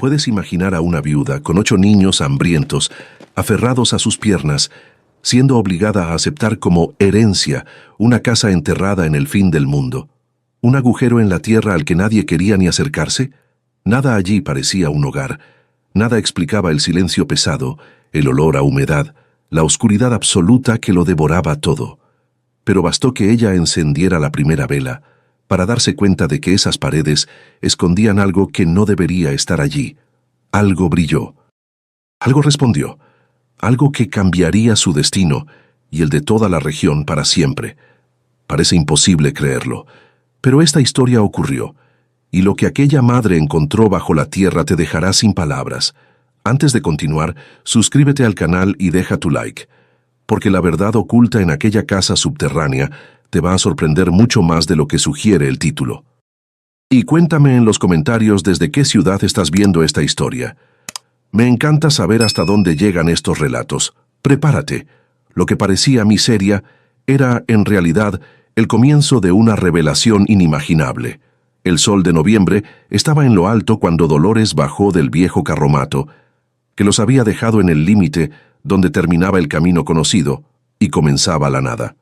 Puedes imaginar a una viuda con 8 niños hambrientos, aferrados a sus piernas, siendo obligada a aceptar como herencia una casa enterrada en el fin del mundo, un agujero en la tierra al que nadie quería ni acercarse. Nada allí parecía un hogar, nada explicaba el silencio pesado, el olor a humedad, la oscuridad absoluta que lo devoraba todo. Pero bastó que ella encendiera la primera vela para darse cuenta de que esas paredes escondían algo que no debería estar allí. Algo brilló. Algo respondió. Algo que cambiaría su destino y el de toda la región para siempre. Parece imposible creerlo, pero esta historia ocurrió, y lo que aquella madre encontró bajo la tierra te dejará sin palabras. Antes de continuar, suscríbete al canal y deja tu like, porque la verdad oculta en aquella casa subterránea te va a sorprender mucho más de lo que sugiere el título. Y cuéntame en los comentarios desde qué ciudad estás viendo esta historia. Me encanta saber hasta dónde llegan estos relatos. Prepárate. Lo que parecía miseria era, en realidad, el comienzo de una revelación inimaginable. El sol de noviembre estaba en lo alto cuando Dolores bajó del viejo carromato, que los había dejado en el límite donde terminaba el camino conocido y comenzaba la nada.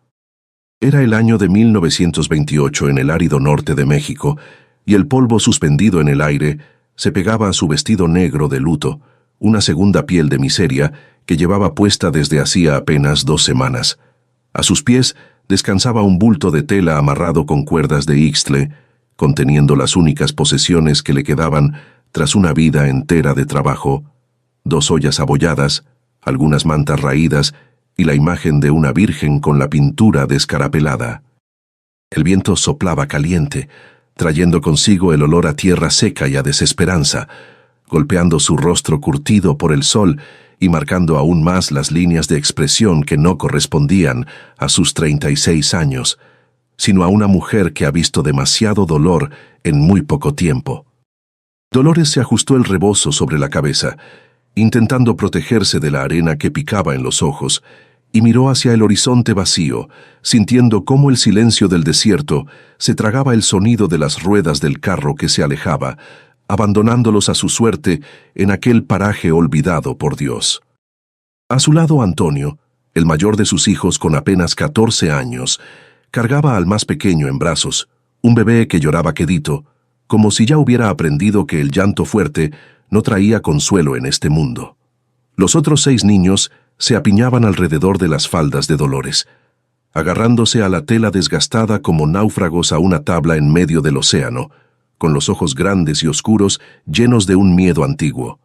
Era el año de 1928 en el árido norte de México, y el polvo suspendido en el aire se pegaba a su vestido negro de luto, una segunda piel de miseria que llevaba puesta desde hacía apenas 2 semanas. A sus pies descansaba un bulto de tela amarrado con cuerdas de ixtle, conteniendo las únicas posesiones que le quedaban tras una vida entera de trabajo: 2 ollas abolladas, algunas mantas raídas y la imagen de una virgen con la pintura descarapelada. El viento soplaba caliente, trayendo consigo el olor a tierra seca y a desesperanza, golpeando su rostro curtido por el sol y marcando aún más las líneas de expresión que no correspondían a sus 36 años, sino a una mujer que ha visto demasiado dolor en muy poco tiempo. Dolores se ajustó el rebozo sobre la cabeza, intentando protegerse de la arena que picaba en los ojos, y miró hacia el horizonte vacío, sintiendo cómo el silencio del desierto se tragaba el sonido de las ruedas del carro que se alejaba, abandonándolos a su suerte en aquel paraje olvidado por Dios. A su lado Antonio, el mayor de sus hijos con apenas 14 años, cargaba al más pequeño en brazos, un bebé que lloraba quedito, como si ya hubiera aprendido que el llanto fuerte no traía consuelo en este mundo. Los otros 6 niños se apiñaban alrededor de las faldas de Dolores, agarrándose a la tela desgastada como náufragos a una tabla en medio del océano, con los ojos grandes y oscuros llenos de un miedo antiguo.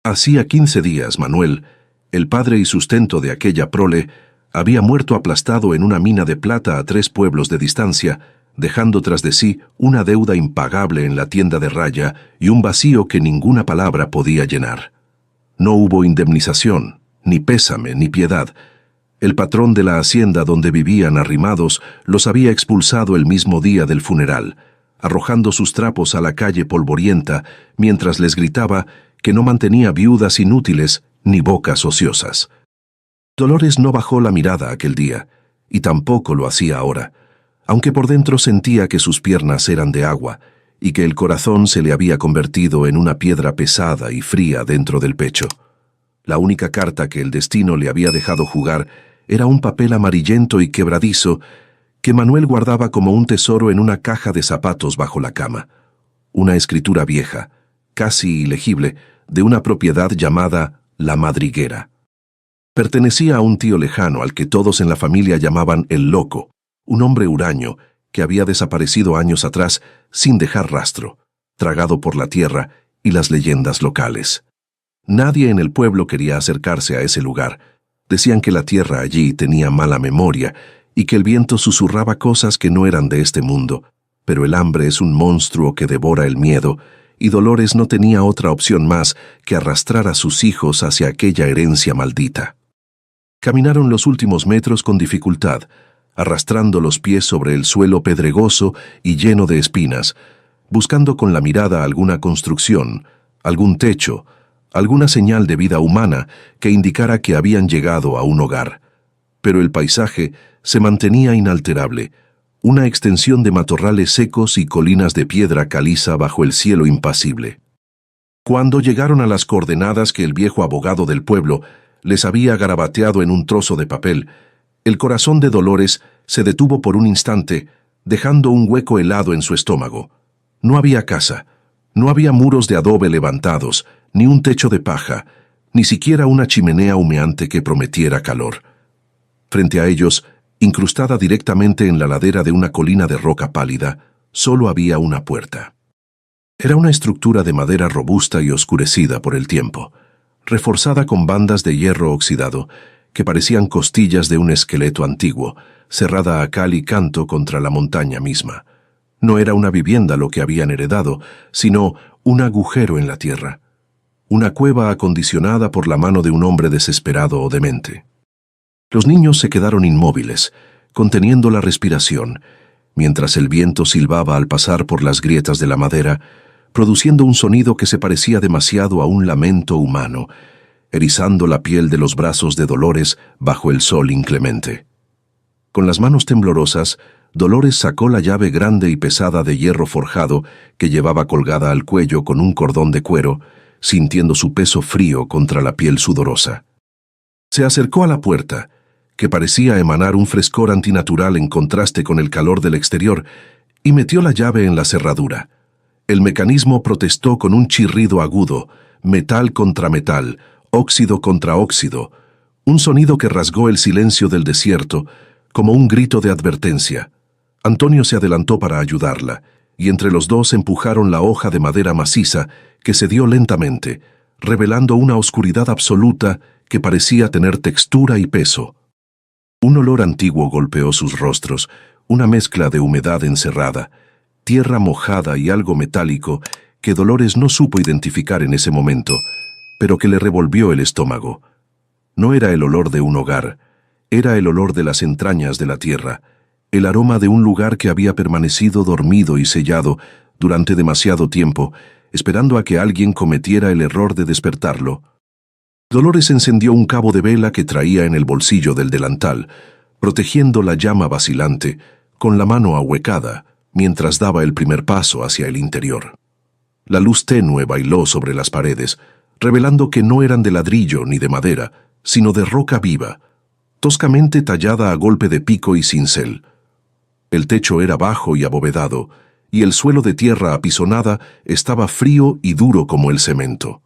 Hacía 15 días, Manuel, el padre y sustento de aquella prole, había muerto aplastado en una mina de plata a 3 pueblos de distancia, dejando tras de sí una deuda impagable en la tienda de raya y un vacío que ninguna palabra podía llenar. No hubo indemnización, ni pésame, ni piedad. El patrón de la hacienda donde vivían arrimados los había expulsado el mismo día del funeral, arrojando sus trapos a la calle polvorienta mientras les gritaba que no mantenía viudas inútiles ni bocas ociosas. Dolores no bajó la mirada aquel día, y tampoco lo hacía ahora, aunque por dentro sentía que sus piernas eran de agua y que el corazón se le había convertido en una piedra pesada y fría dentro del pecho. La única carta que el destino le había dejado jugar era un papel amarillento y quebradizo que Manuel guardaba como un tesoro en una caja de zapatos bajo la cama. Una escritura vieja, casi ilegible, de una propiedad llamada La Madriguera. Pertenecía a un tío lejano al que todos en la familia llamaban el Loco, un hombre huraño que había desaparecido años atrás sin dejar rastro, tragado por la tierra y las leyendas locales. Nadie en el pueblo quería acercarse a ese lugar. Decían que la tierra allí tenía mala memoria y que el viento susurraba cosas que no eran de este mundo, pero el hambre es un monstruo que devora el miedo, y Dolores no tenía otra opción más que arrastrar a sus hijos hacia aquella herencia maldita. Caminaron los últimos metros con dificultad, arrastrando los pies sobre el suelo pedregoso y lleno de espinas, buscando con la mirada alguna construcción, algún techo, alguna señal de vida humana que indicara que habían llegado a un hogar. Pero el paisaje se mantenía inalterable, una extensión de matorrales secos y colinas de piedra caliza bajo el cielo impasible. Cuando llegaron a las coordenadas que el viejo abogado del pueblo les había garabateado en un trozo de papel, el corazón de Dolores se detuvo por un instante, dejando un hueco helado en su estómago. No había casa, no había muros de adobe levantados, ni un techo de paja, ni siquiera una chimenea humeante que prometiera calor. Frente a ellos, incrustada directamente en la ladera de una colina de roca pálida, solo había una puerta. Era una estructura de madera robusta y oscurecida por el tiempo, reforzada con bandas de hierro oxidado, que parecían costillas de un esqueleto antiguo, cerrada a cal y canto contra la montaña misma. No era una vivienda lo que habían heredado, sino un agujero en la tierra, una cueva acondicionada por la mano de un hombre desesperado o demente. Los niños se quedaron inmóviles, conteniendo la respiración, mientras el viento silbaba al pasar por las grietas de la madera, produciendo un sonido que se parecía demasiado a un lamento humano, erizando la piel de los brazos de Dolores bajo el sol inclemente. Con las manos temblorosas, Dolores sacó la llave grande y pesada de hierro forjado que llevaba colgada al cuello con un cordón de cuero, sintiendo su peso frío contra la piel sudorosa. Se acercó a la puerta, que parecía emanar un frescor antinatural en contraste con el calor del exterior, y metió la llave en la cerradura. El mecanismo protestó con un chirrido agudo, metal contra metal, óxido contra óxido, un sonido que rasgó el silencio del desierto, como un grito de advertencia. Antonio se adelantó para ayudarla, y entre los dos empujaron la hoja de madera maciza que cedió lentamente, revelando una oscuridad absoluta que parecía tener textura y peso. Un olor antiguo golpeó sus rostros, una mezcla de humedad encerrada, tierra mojada y algo metálico que Dolores no supo identificar en ese momento, pero que le revolvió el estómago. No era el olor de un hogar, era el olor de las entrañas de la tierra, el aroma de un lugar que había permanecido dormido y sellado durante demasiado tiempo, esperando a que alguien cometiera el error de despertarlo. Dolores encendió un cabo de vela que traía en el bolsillo del delantal, protegiendo la llama vacilante, con la mano ahuecada, mientras daba el primer paso hacia el interior. La luz tenue bailó sobre las paredes, revelando que no eran de ladrillo ni de madera, sino de roca viva, toscamente tallada a golpe de pico y cincel. El techo era bajo y abovedado, y el suelo de tierra apisonada estaba frío y duro como el cemento.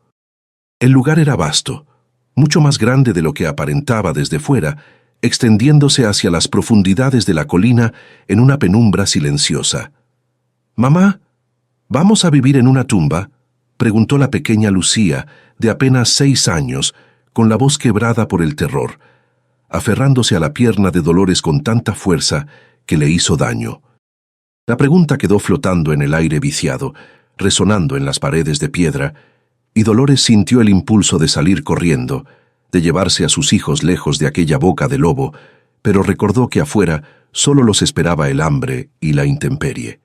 El lugar era vasto, mucho más grande de lo que aparentaba desde fuera, extendiéndose hacia las profundidades de la colina en una penumbra silenciosa. «Mamá, ¿vamos a vivir en una tumba?», preguntó la pequeña Lucía, de apenas 6 años, con la voz quebrada por el terror, aferrándose a la pierna de Dolores con tanta fuerza que le hizo daño. La pregunta quedó flotando en el aire viciado, resonando en las paredes de piedra, y Dolores sintió el impulso de salir corriendo, de llevarse a sus hijos lejos de aquella boca de lobo, pero recordó que afuera solo los esperaba el hambre y la intemperie.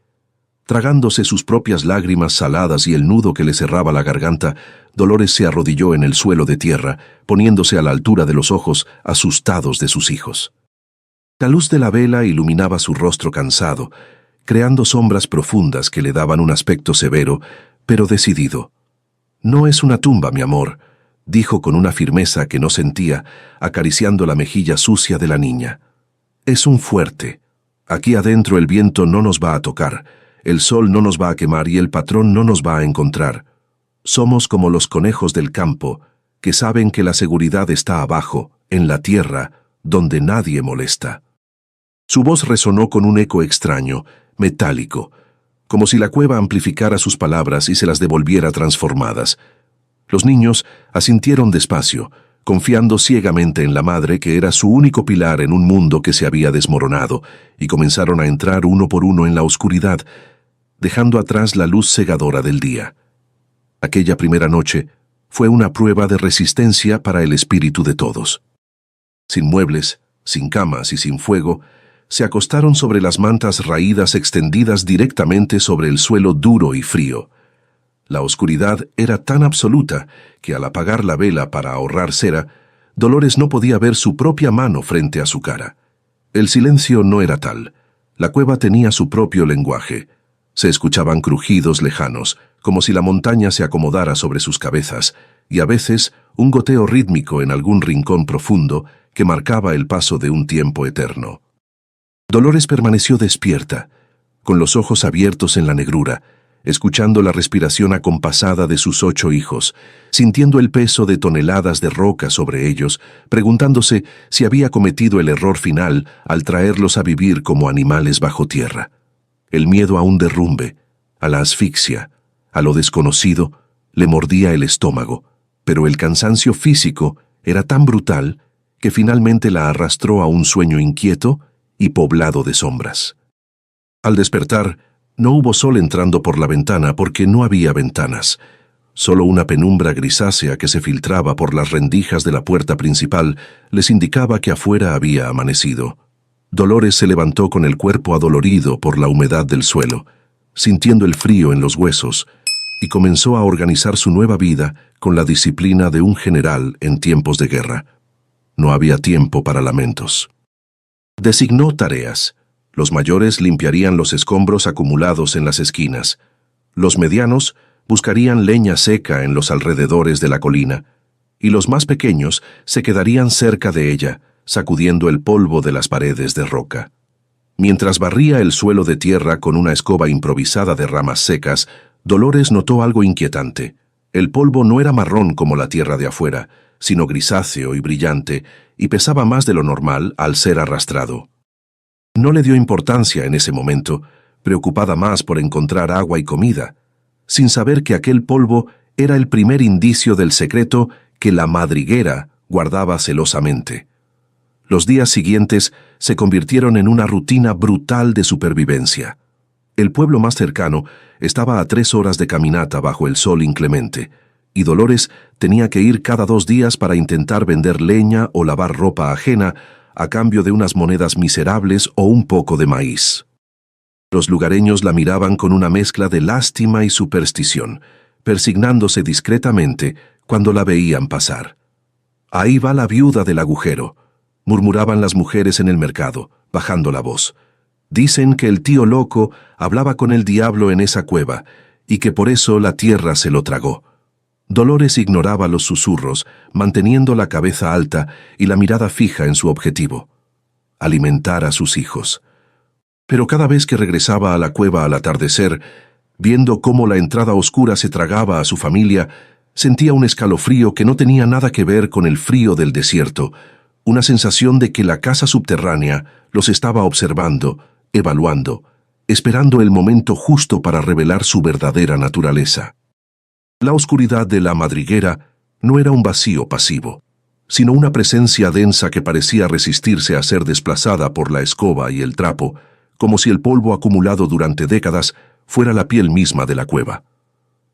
Tragándose sus propias lágrimas saladas y el nudo que le cerraba la garganta, Dolores se arrodilló en el suelo de tierra, poniéndose a la altura de los ojos asustados de sus hijos. La luz de la vela iluminaba su rostro cansado, creando sombras profundas que le daban un aspecto severo, pero decidido. «No es una tumba, mi amor», dijo con una firmeza que no sentía, acariciando la mejilla sucia de la niña. «Es un fuerte. Aquí adentro el viento no nos va a tocar, el sol no nos va a quemar y el patrón no nos va a encontrar. Somos como los conejos del campo, que saben que la seguridad está abajo, en la tierra, donde nadie molesta». Su voz resonó con un eco extraño, metálico, como si la cueva amplificara sus palabras y se las devolviera transformadas. Los niños asintieron despacio, confiando ciegamente en la madre que era su único pilar en un mundo que se había desmoronado, y comenzaron a entrar uno por uno en la oscuridad, dejando atrás la luz cegadora del día. Aquella primera noche fue una prueba de resistencia para el espíritu de todos. Sin muebles, sin camas y sin fuego, se acostaron sobre las mantas raídas extendidas directamente sobre el suelo duro y frío. La oscuridad era tan absoluta que al apagar la vela para ahorrar cera, Dolores no podía ver su propia mano frente a su cara. El silencio no era tal. La cueva tenía su propio lenguaje. Se escuchaban crujidos lejanos, como si la montaña se acomodara sobre sus cabezas, y a veces un goteo rítmico en algún rincón profundo que marcaba el paso de un tiempo eterno. Dolores permaneció despierta, con los ojos abiertos en la negrura, escuchando la respiración acompasada de sus 8 hijos, sintiendo el peso de toneladas de roca sobre ellos, preguntándose si había cometido el error final al traerlos a vivir como animales bajo tierra. El miedo a un derrumbe, a la asfixia, a lo desconocido, le mordía el estómago, pero el cansancio físico era tan brutal que finalmente la arrastró a un sueño inquieto y poblado de sombras. Al despertar, no hubo sol entrando por la ventana porque no había ventanas. Solo una penumbra grisácea que se filtraba por las rendijas de la puerta principal les indicaba que afuera había amanecido. Dolores se levantó con el cuerpo adolorido por la humedad del suelo, sintiendo el frío en los huesos, y comenzó a organizar su nueva vida con la disciplina de un general en tiempos de guerra. No había tiempo para lamentos. Designó tareas. Los mayores limpiarían los escombros acumulados en las esquinas. Los medianos buscarían leña seca en los alrededores de la colina, y los más pequeños se quedarían cerca de ella, sacudiendo el polvo de las paredes de roca. Mientras barría el suelo de tierra con una escoba improvisada de ramas secas, Dolores notó algo inquietante. El polvo no era marrón como la tierra de afuera, sino grisáceo y brillante, y pesaba más de lo normal al ser arrastrado. No le dio importancia en ese momento, preocupada más por encontrar agua y comida, sin saber que aquel polvo era el primer indicio del secreto que la madriguera guardaba celosamente. Los días siguientes se convirtieron en una rutina brutal de supervivencia. El pueblo más cercano estaba a 3 horas de caminata bajo el sol inclemente, y Dolores tenía que ir cada 2 días para intentar vender leña o lavar ropa ajena a cambio de unas monedas miserables o un poco de maíz. Los lugareños la miraban con una mezcla de lástima y superstición, persignándose discretamente cuando la veían pasar. «Ahí va la viuda del agujero», murmuraban las mujeres en el mercado, bajando la voz. «Dicen que el tío loco hablaba con el diablo en esa cueva y que por eso la tierra se lo tragó». Dolores ignoraba los susurros, manteniendo la cabeza alta y la mirada fija en su objetivo: alimentar a sus hijos. Pero cada vez que regresaba a la cueva al atardecer, viendo cómo la entrada oscura se tragaba a su familia, sentía un escalofrío que no tenía nada que ver con el frío del desierto, una sensación de que la casa subterránea los estaba observando, evaluando, esperando el momento justo para revelar su verdadera naturaleza. La oscuridad de la madriguera no era un vacío pasivo, sino una presencia densa que parecía resistirse a ser desplazada por la escoba y el trapo, como si el polvo acumulado durante décadas fuera la piel misma de la cueva.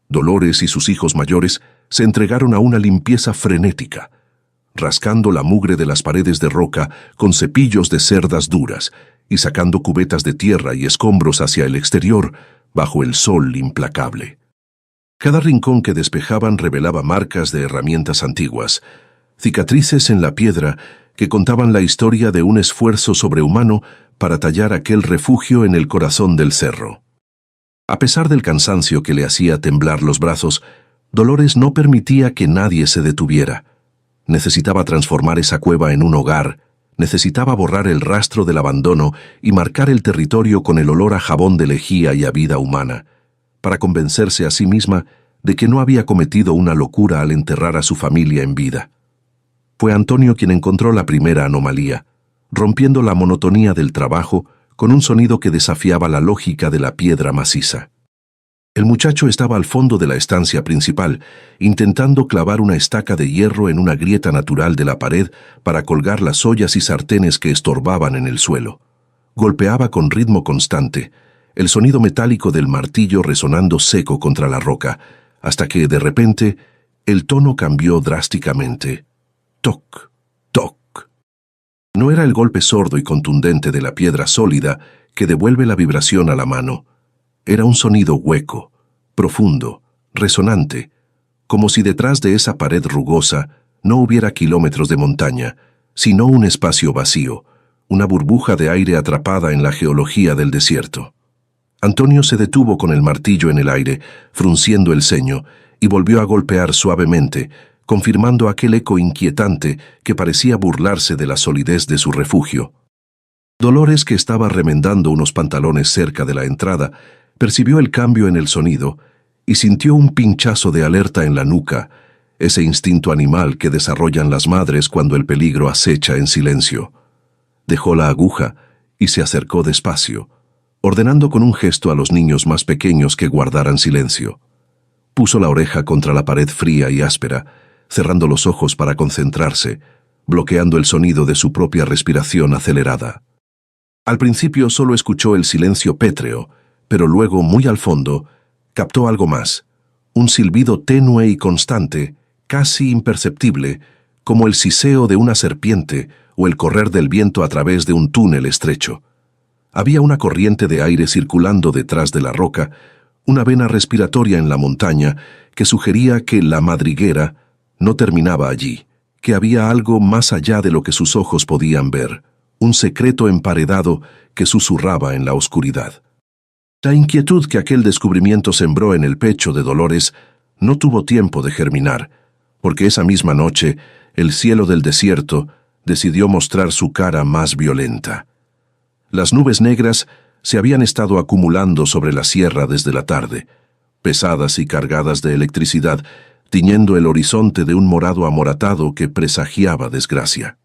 Dolores y sus hijos mayores se entregaron a una limpieza frenética, rascando la mugre de las paredes de roca con cepillos de cerdas duras y sacando cubetas de tierra y escombros hacia el exterior bajo el sol implacable. Cada rincón que despejaban revelaba marcas de herramientas antiguas, cicatrices en la piedra que contaban la historia de un esfuerzo sobrehumano para tallar aquel refugio en el corazón del cerro. A pesar del cansancio que le hacía temblar los brazos, Dolores no permitía que nadie se detuviera. Necesitaba transformar esa cueva en un hogar, necesitaba borrar el rastro del abandono y marcar el territorio con el olor a jabón de lejía y a vida humana, para convencerse a sí misma de que no había cometido una locura al enterrar a su familia en vida. Fue Antonio quien encontró la primera anomalía, rompiendo la monotonía del trabajo con un sonido que desafiaba la lógica de la piedra maciza. El muchacho estaba al fondo de la estancia principal, intentando clavar una estaca de hierro en una grieta natural de la pared para colgar las ollas y sartenes que estorbaban en el suelo. Golpeaba con ritmo constante, el sonido metálico del martillo resonando seco contra la roca, hasta que, de repente, el tono cambió drásticamente. Toc, toc. No era el golpe sordo y contundente de la piedra sólida que devuelve la vibración a la mano. Era un sonido hueco, profundo, resonante, como si detrás de esa pared rugosa no hubiera kilómetros de montaña, sino un espacio vacío, una burbuja de aire atrapada en la geología del desierto. Antonio se detuvo con el martillo en el aire, frunciendo el ceño, y volvió a golpear suavemente, confirmando aquel eco inquietante que parecía burlarse de la solidez de su refugio. Dolores, que estaba remendando unos pantalones cerca de la entrada, percibió el cambio en el sonido y sintió un pinchazo de alerta en la nuca, ese instinto animal que desarrollan las madres cuando el peligro acecha en silencio. Dejó la aguja y se acercó despacio, ordenando con un gesto a los niños más pequeños que guardaran silencio. Puso la oreja contra la pared fría y áspera, cerrando los ojos para concentrarse, bloqueando el sonido de su propia respiración acelerada. Al principio solo escuchó el silencio pétreo, pero luego, muy al fondo, captó algo más, un silbido tenue y constante, casi imperceptible, como el siseo de una serpiente o el correr del viento a través de un túnel estrecho. Había una corriente de aire circulando detrás de la roca, una vena respiratoria en la montaña que sugería que la madriguera no terminaba allí, que había algo más allá de lo que sus ojos podían ver, un secreto emparedado que susurraba en la oscuridad. La inquietud que aquel descubrimiento sembró en el pecho de Dolores no tuvo tiempo de germinar, porque esa misma noche el cielo del desierto decidió mostrar su cara más violenta. Las nubes negras se habían estado acumulando sobre la sierra desde la tarde, pesadas y cargadas de electricidad, tiñendo el horizonte de un morado amoratado que presagiaba desgracia.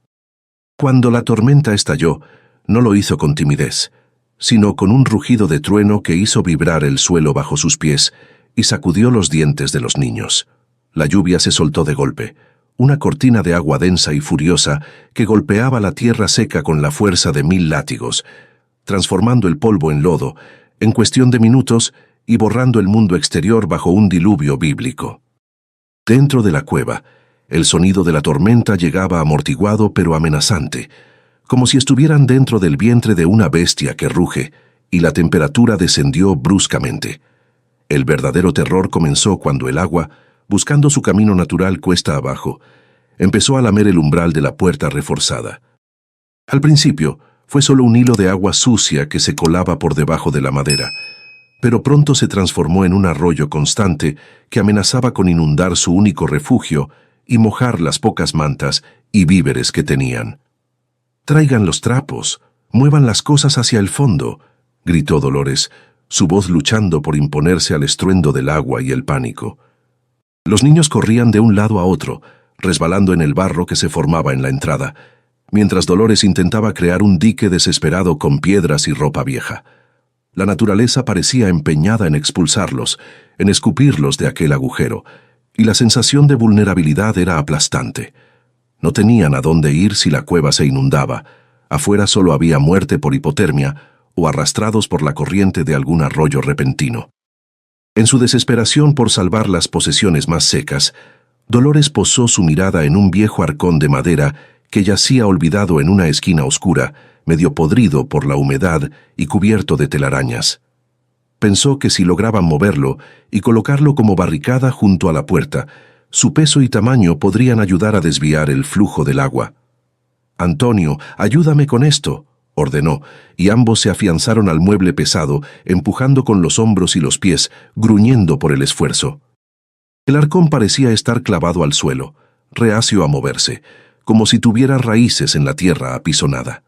Cuando la tormenta estalló, no lo hizo con timidez, sino con un rugido de trueno que hizo vibrar el suelo bajo sus pies y sacudió los dientes de los niños. La lluvia se soltó de golpe, una cortina de agua densa y furiosa que golpeaba la tierra seca con la fuerza de 1000 látigos, transformando el polvo en lodo, en cuestión de minutos, y borrando el mundo exterior bajo un diluvio bíblico. Dentro de la cueva, el sonido de la tormenta llegaba amortiguado pero amenazante, como si estuvieran dentro del vientre de una bestia que ruge, y la temperatura descendió bruscamente. El verdadero terror comenzó cuando el agua, buscando su camino natural cuesta abajo, empezó a lamer el umbral de la puerta reforzada. Al principio, fue solo un hilo de agua sucia que se colaba por debajo de la madera, pero pronto se transformó en un arroyo constante que amenazaba con inundar su único refugio y mojar las pocas mantas y víveres que tenían. «Traigan los trapos, muevan las cosas hacia el fondo», gritó Dolores, su voz luchando por imponerse al estruendo del agua y el pánico. Los niños corrían de un lado a otro, resbalando en el barro que se formaba en la entrada, mientras Dolores intentaba crear un dique desesperado con piedras y ropa vieja. La naturaleza parecía empeñada en expulsarlos, en escupirlos de aquel agujero, y la sensación de vulnerabilidad era aplastante. No tenían a dónde ir si la cueva se inundaba. Afuera solo había muerte por hipotermia o arrastrados por la corriente de algún arroyo repentino. En su desesperación por salvar las posesiones más secas, Dolores posó su mirada en un viejo arcón de madera que yacía olvidado en una esquina oscura, medio podrido por la humedad y cubierto de telarañas. Pensó que si lograban moverlo y colocarlo como barricada junto a la puerta, su peso y tamaño podrían ayudar a desviar el flujo del agua. «Antonio, ayúdame con esto», ordenó, y ambos se afianzaron al mueble pesado, empujando con los hombros y los pies, gruñendo por el esfuerzo. El arcón parecía estar clavado al suelo, reacio a moverse, como si tuviera raíces en la tierra apisonada.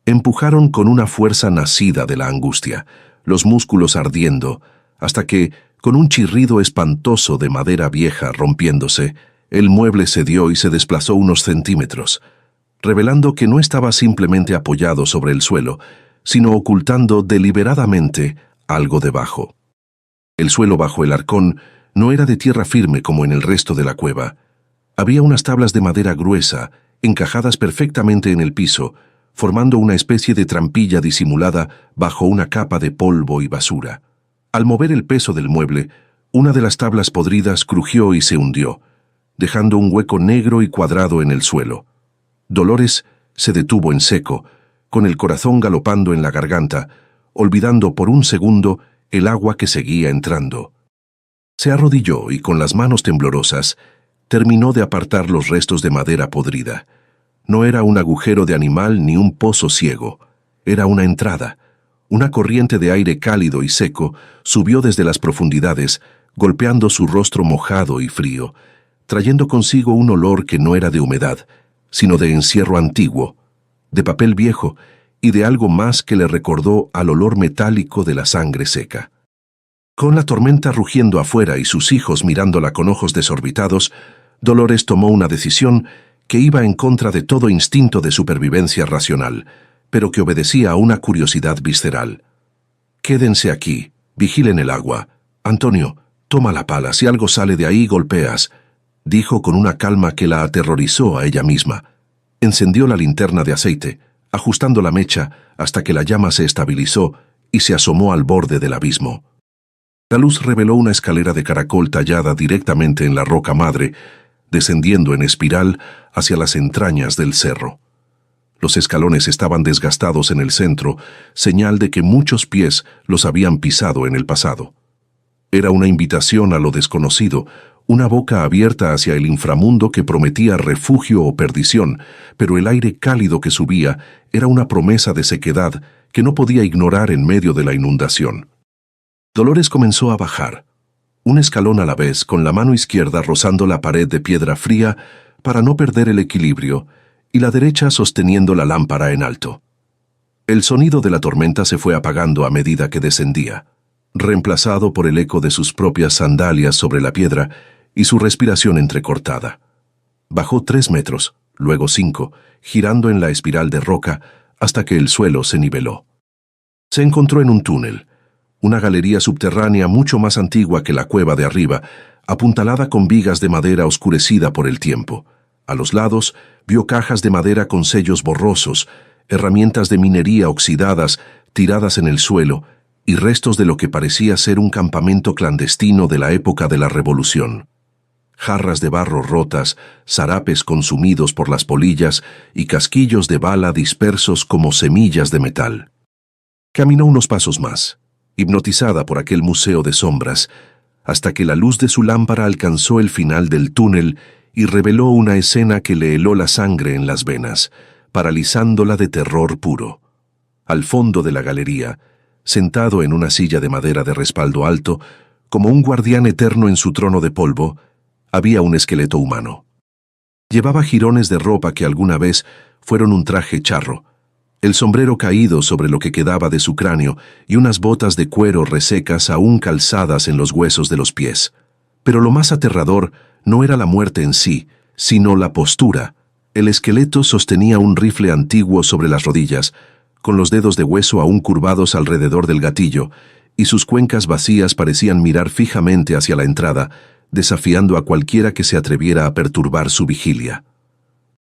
Empujaron con una fuerza nacida de la angustia, los músculos ardiendo, hasta que, con un chirrido espantoso de madera vieja rompiéndose, el mueble cedió y se desplazó unos centímetros, revelando que no estaba simplemente apoyado sobre el suelo, sino ocultando deliberadamente algo debajo. El suelo bajo el arcón no era de tierra firme como en el resto de la cueva. Había unas tablas de madera gruesa, encajadas perfectamente en el piso, formando una especie de trampilla disimulada bajo una capa de polvo y basura. Al mover el peso del mueble, una de las tablas podridas crujió y se hundió, dejando un hueco negro y cuadrado en el suelo. Dolores se detuvo en seco, con el corazón galopando en la garganta, olvidando por un segundo el agua que seguía entrando. Se arrodilló y con las manos temblorosas terminó de apartar los restos de madera podrida. No era un agujero de animal ni un pozo ciego, era una entrada Una corriente de aire cálido y seco subió desde las profundidades, golpeando su rostro mojado y frío, trayendo consigo un olor que no era de humedad, sino de encierro antiguo, de papel viejo y de algo más que le recordó al olor metálico de la sangre seca. Con la tormenta rugiendo afuera y sus hijos mirándola con ojos desorbitados, Dolores tomó una decisión que iba en contra de todo instinto de supervivencia racional, pero que obedecía a una curiosidad visceral. «Quédense aquí, vigilen el agua. Antonio, toma la pala, si algo sale de ahí golpeas», dijo con una calma que la aterrorizó a ella misma. Encendió la linterna de aceite, ajustando la mecha hasta que la llama se estabilizó y se asomó al borde del abismo. La luz reveló una escalera de caracol tallada directamente en la roca madre, descendiendo en espiral hacia las entrañas del cerro. Los escalones estaban desgastados en el centro, señal de que muchos pies los habían pisado en el pasado. Era una invitación a lo desconocido, una boca abierta hacia el inframundo que prometía refugio o perdición, pero el aire cálido que subía era una promesa de sequedad que no podía ignorar en medio de la inundación. Dolores comenzó a bajar, un escalón a la vez, con la mano izquierda rozando la pared de piedra fría para no perder el equilibrio, y la derecha sosteniendo la lámpara en alto. El sonido de la tormenta se fue apagando a medida que descendía, reemplazado por el eco de sus propias sandalias sobre la piedra y su respiración entrecortada. Bajó 3 metros, luego 5, girando en la espiral de roca hasta que el suelo se niveló. Se encontró en un túnel, una galería subterránea mucho más antigua que la cueva de arriba, apuntalada con vigas de madera oscurecida por el tiempo. A los lados vio cajas de madera con sellos borrosos, herramientas de minería oxidadas tiradas en el suelo y restos de lo que parecía ser un campamento clandestino de la época de la Revolución. Jarras de barro rotas, sarapes consumidos por las polillas y casquillos de bala dispersos como semillas de metal. Caminó unos pasos más, hipnotizada por aquel museo de sombras, hasta que la luz de su lámpara alcanzó el final del túnel y reveló una escena que le heló la sangre en las venas, paralizándola de terror puro. Al fondo de la galería, sentado en una silla de madera de respaldo alto, como un guardián eterno en su trono de polvo, había un esqueleto humano. Llevaba jirones de ropa que alguna vez fueron un traje charro, el sombrero caído sobre lo que quedaba de su cráneo y unas botas de cuero resecas aún calzadas en los huesos de los pies. Pero lo más aterrador no era la muerte en sí, sino la postura. El esqueleto sostenía un rifle antiguo sobre las rodillas, con los dedos de hueso aún curvados alrededor del gatillo, y sus cuencas vacías parecían mirar fijamente hacia la entrada, desafiando a cualquiera que se atreviera a perturbar su vigilia.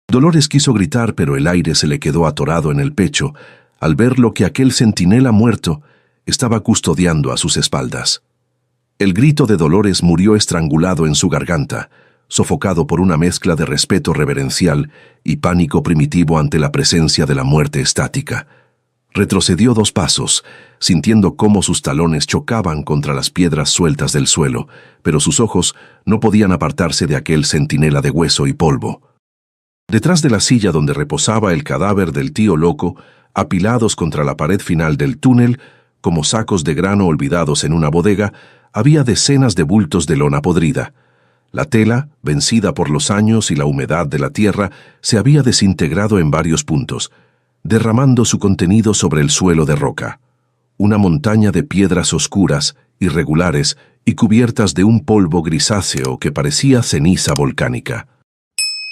Dolores quiso gritar, pero el aire se le quedó atorado en el pecho al ver lo que aquel centinela muerto estaba custodiando a sus espaldas. El grito de Dolores murió estrangulado en su garganta, sofocado por una mezcla de respeto reverencial y pánico primitivo ante la presencia de la muerte estática. Retrocedió 2 pasos, sintiendo cómo sus talones chocaban contra las piedras sueltas del suelo, pero sus ojos no podían apartarse de aquel centinela de hueso y polvo. Detrás de la silla donde reposaba el cadáver del tío loco, apilados contra la pared final del túnel, como sacos de grano olvidados en una bodega, había decenas de bultos de lona podrida. La tela, vencida por los años y la humedad de la tierra, se había desintegrado en varios puntos, derramando su contenido sobre el suelo de roca. Una montaña de piedras oscuras, irregulares y cubiertas de un polvo grisáceo que parecía ceniza volcánica.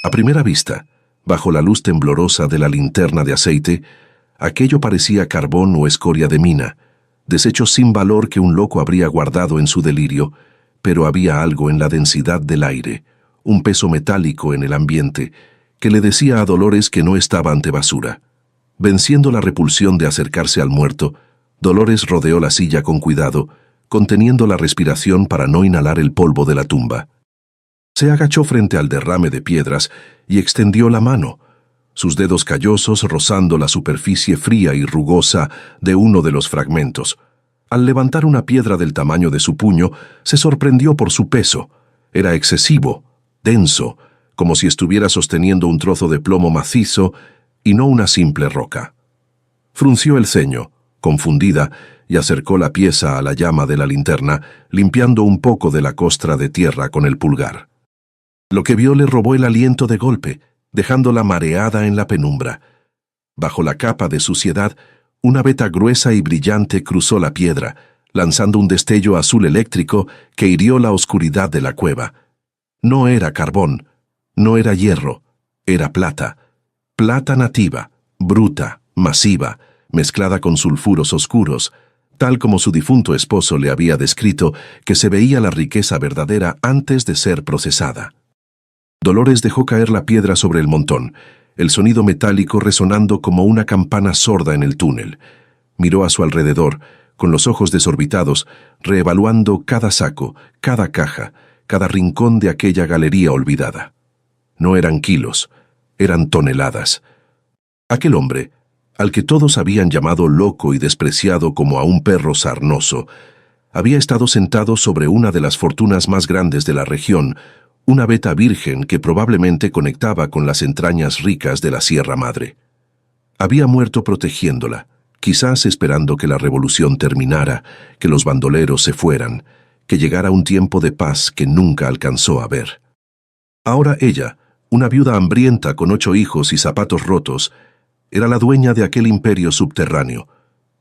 A primera vista, bajo la luz temblorosa de la linterna de aceite, aquello parecía carbón o escoria de mina, desechos sin valor que un loco habría guardado en su delirio, pero había algo en la densidad del aire, un peso metálico en el ambiente, que le decía a Dolores que no estaba ante basura. Venciendo la repulsión de acercarse al muerto, Dolores rodeó la silla con cuidado, conteniendo la respiración para no inhalar el polvo de la tumba. Se agachó frente al derrame de piedras y extendió la mano, sus dedos callosos rozando la superficie fría y rugosa de uno de los fragmentos. Al levantar una piedra del tamaño de su puño, se sorprendió por su peso. Era excesivo, denso, como si estuviera sosteniendo un trozo de plomo macizo y no una simple roca. Frunció el ceño, confundida, y acercó la pieza a la llama de la linterna, limpiando un poco de la costra de tierra con el pulgar. Lo que vio le robó el aliento de golpe, dejándola mareada en la penumbra. Bajo la capa de suciedad, una veta gruesa y brillante cruzó la piedra, lanzando un destello azul eléctrico que hirió la oscuridad de la cueva. No era carbón, no era hierro, era plata. Plata nativa, bruta, masiva, mezclada con sulfuros oscuros, tal como su difunto esposo le había descrito que se veía la riqueza verdadera antes de ser procesada. Dolores dejó caer la piedra sobre el montón, el sonido metálico resonando como una campana sorda en el túnel. Miró a su alrededor, con los ojos desorbitados, reevaluando cada saco, cada caja, cada rincón de aquella galería olvidada. No eran kilos, eran toneladas. Aquel hombre, al que todos habían llamado loco y despreciado como a un perro sarnoso, había estado sentado sobre una de las fortunas más grandes de la región, una veta virgen que probablemente conectaba con las entrañas ricas de la Sierra Madre. Había muerto protegiéndola, quizás esperando que la revolución terminara, que los bandoleros se fueran, que llegara un tiempo de paz que nunca alcanzó a ver. Ahora ella, una viuda hambrienta con 8 hijos y zapatos rotos, era la dueña de aquel imperio subterráneo,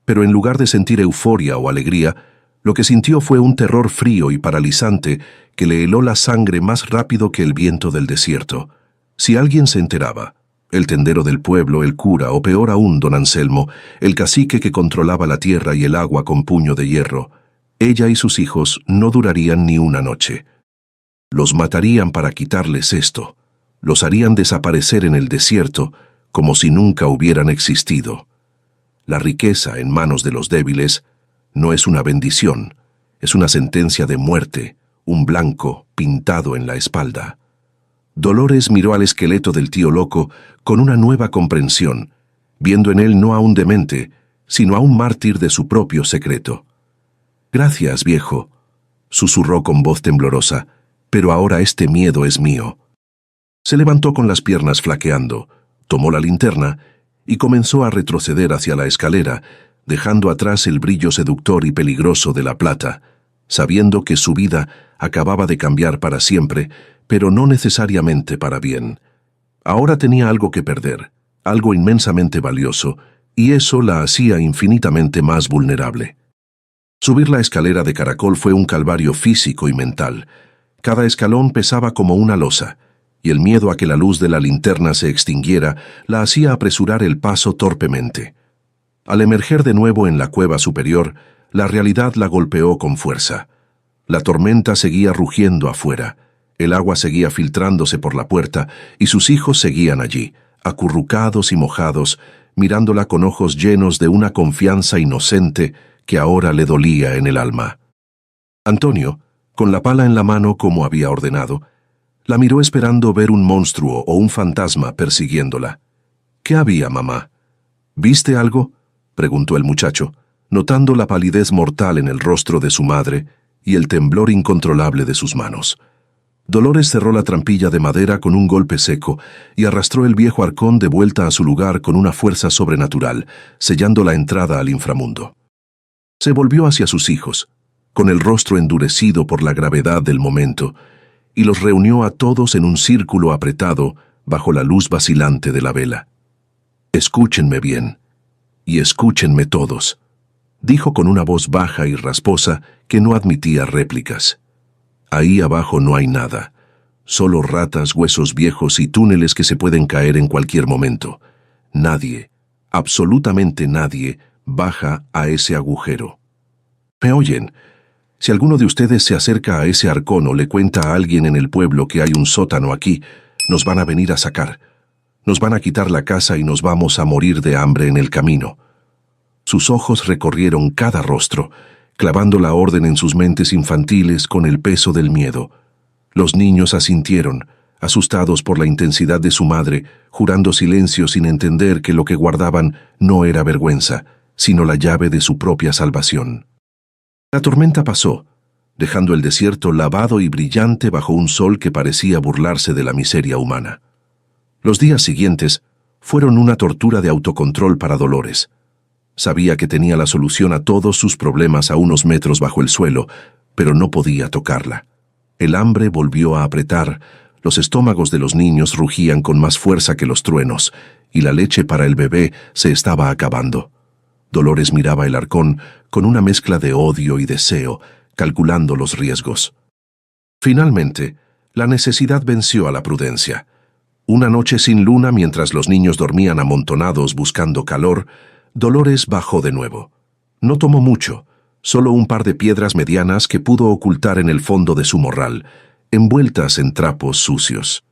pero en lugar de sentir euforia o alegría, lo que sintió fue un terror frío y paralizante que le heló la sangre más rápido que el viento del desierto. Si alguien se enteraba, el tendero del pueblo, el cura, o peor aún don Anselmo, el cacique que controlaba la tierra y el agua con puño de hierro, ella y sus hijos no durarían ni una noche. Los matarían para quitarles esto, los harían desaparecer en el desierto como si nunca hubieran existido. La riqueza en manos de los débiles no es una bendición, es una sentencia de muerte, un blanco pintado en la espalda. Dolores miró al esqueleto del tío loco con una nueva comprensión, viendo en él no a un demente, sino a un mártir de su propio secreto. «Gracias, viejo», susurró con voz temblorosa, «pero ahora este miedo es mío». Se levantó con las piernas flaqueando, tomó la linterna y comenzó a retroceder hacia la escalera, dejando atrás el brillo seductor y peligroso de la plata, sabiendo que su vida acababa de cambiar para siempre, pero no necesariamente para bien. Ahora tenía algo que perder, algo inmensamente valioso, y eso la hacía infinitamente más vulnerable. Subir la escalera de caracol fue un calvario físico y mental. Cada escalón pesaba como una losa, y el miedo a que la luz de la linterna se extinguiera la hacía apresurar el paso torpemente. Al emerger de nuevo en la cueva superior, la realidad la golpeó con fuerza. La tormenta seguía rugiendo afuera, el agua seguía filtrándose por la puerta y sus hijos seguían allí, acurrucados y mojados, mirándola con ojos llenos de una confianza inocente que ahora le dolía en el alma. Antonio, con la pala en la mano como había ordenado, la miró esperando ver un monstruo o un fantasma persiguiéndola. «¿Qué había, mamá? ¿Viste algo?», preguntó el muchacho, notando la palidez mortal en el rostro de su madre y el temblor incontrolable de sus manos. Dolores cerró la trampilla de madera con un golpe seco y arrastró el viejo arcón de vuelta a su lugar con una fuerza sobrenatural, sellando la entrada al inframundo. Se volvió hacia sus hijos, con el rostro endurecido por la gravedad del momento, y los reunió a todos en un círculo apretado bajo la luz vacilante de la vela. «Escúchenme bien, y escúchenme todos», dijo con una voz baja y rasposa que no admitía réplicas. «Ahí abajo no hay nada, solo ratas, huesos viejos y túneles que se pueden caer en cualquier momento. Nadie, absolutamente nadie, baja a ese agujero. ¿Me oyen? Si alguno de ustedes se acerca a ese arcón o le cuenta a alguien en el pueblo que hay un sótano aquí, nos van a venir a sacar. Nos van a quitar la casa y nos vamos a morir de hambre en el camino». Sus ojos recorrieron cada rostro, clavando la orden en sus mentes infantiles con el peso del miedo. Los niños asintieron, asustados por la intensidad de su madre, jurando silencio sin entender que lo que guardaban no era vergüenza, sino la llave de su propia salvación. La tormenta pasó, dejando el desierto lavado y brillante bajo un sol que parecía burlarse de la miseria humana. Los días siguientes fueron una tortura de autocontrol para Dolores. Sabía que tenía la solución a todos sus problemas a unos metros bajo el suelo, pero no podía tocarla. El hambre volvió a apretar, los estómagos de los niños rugían con más fuerza que los truenos, y la leche para el bebé se estaba acabando. Dolores miraba el arcón con una mezcla de odio y deseo, calculando los riesgos. Finalmente, la necesidad venció a la prudencia. Una noche sin luna, mientras los niños dormían amontonados buscando calor, Dolores bajó de nuevo. No tomó mucho, solo un par de piedras medianas que pudo ocultar en el fondo de su morral, envueltas en trapos sucios.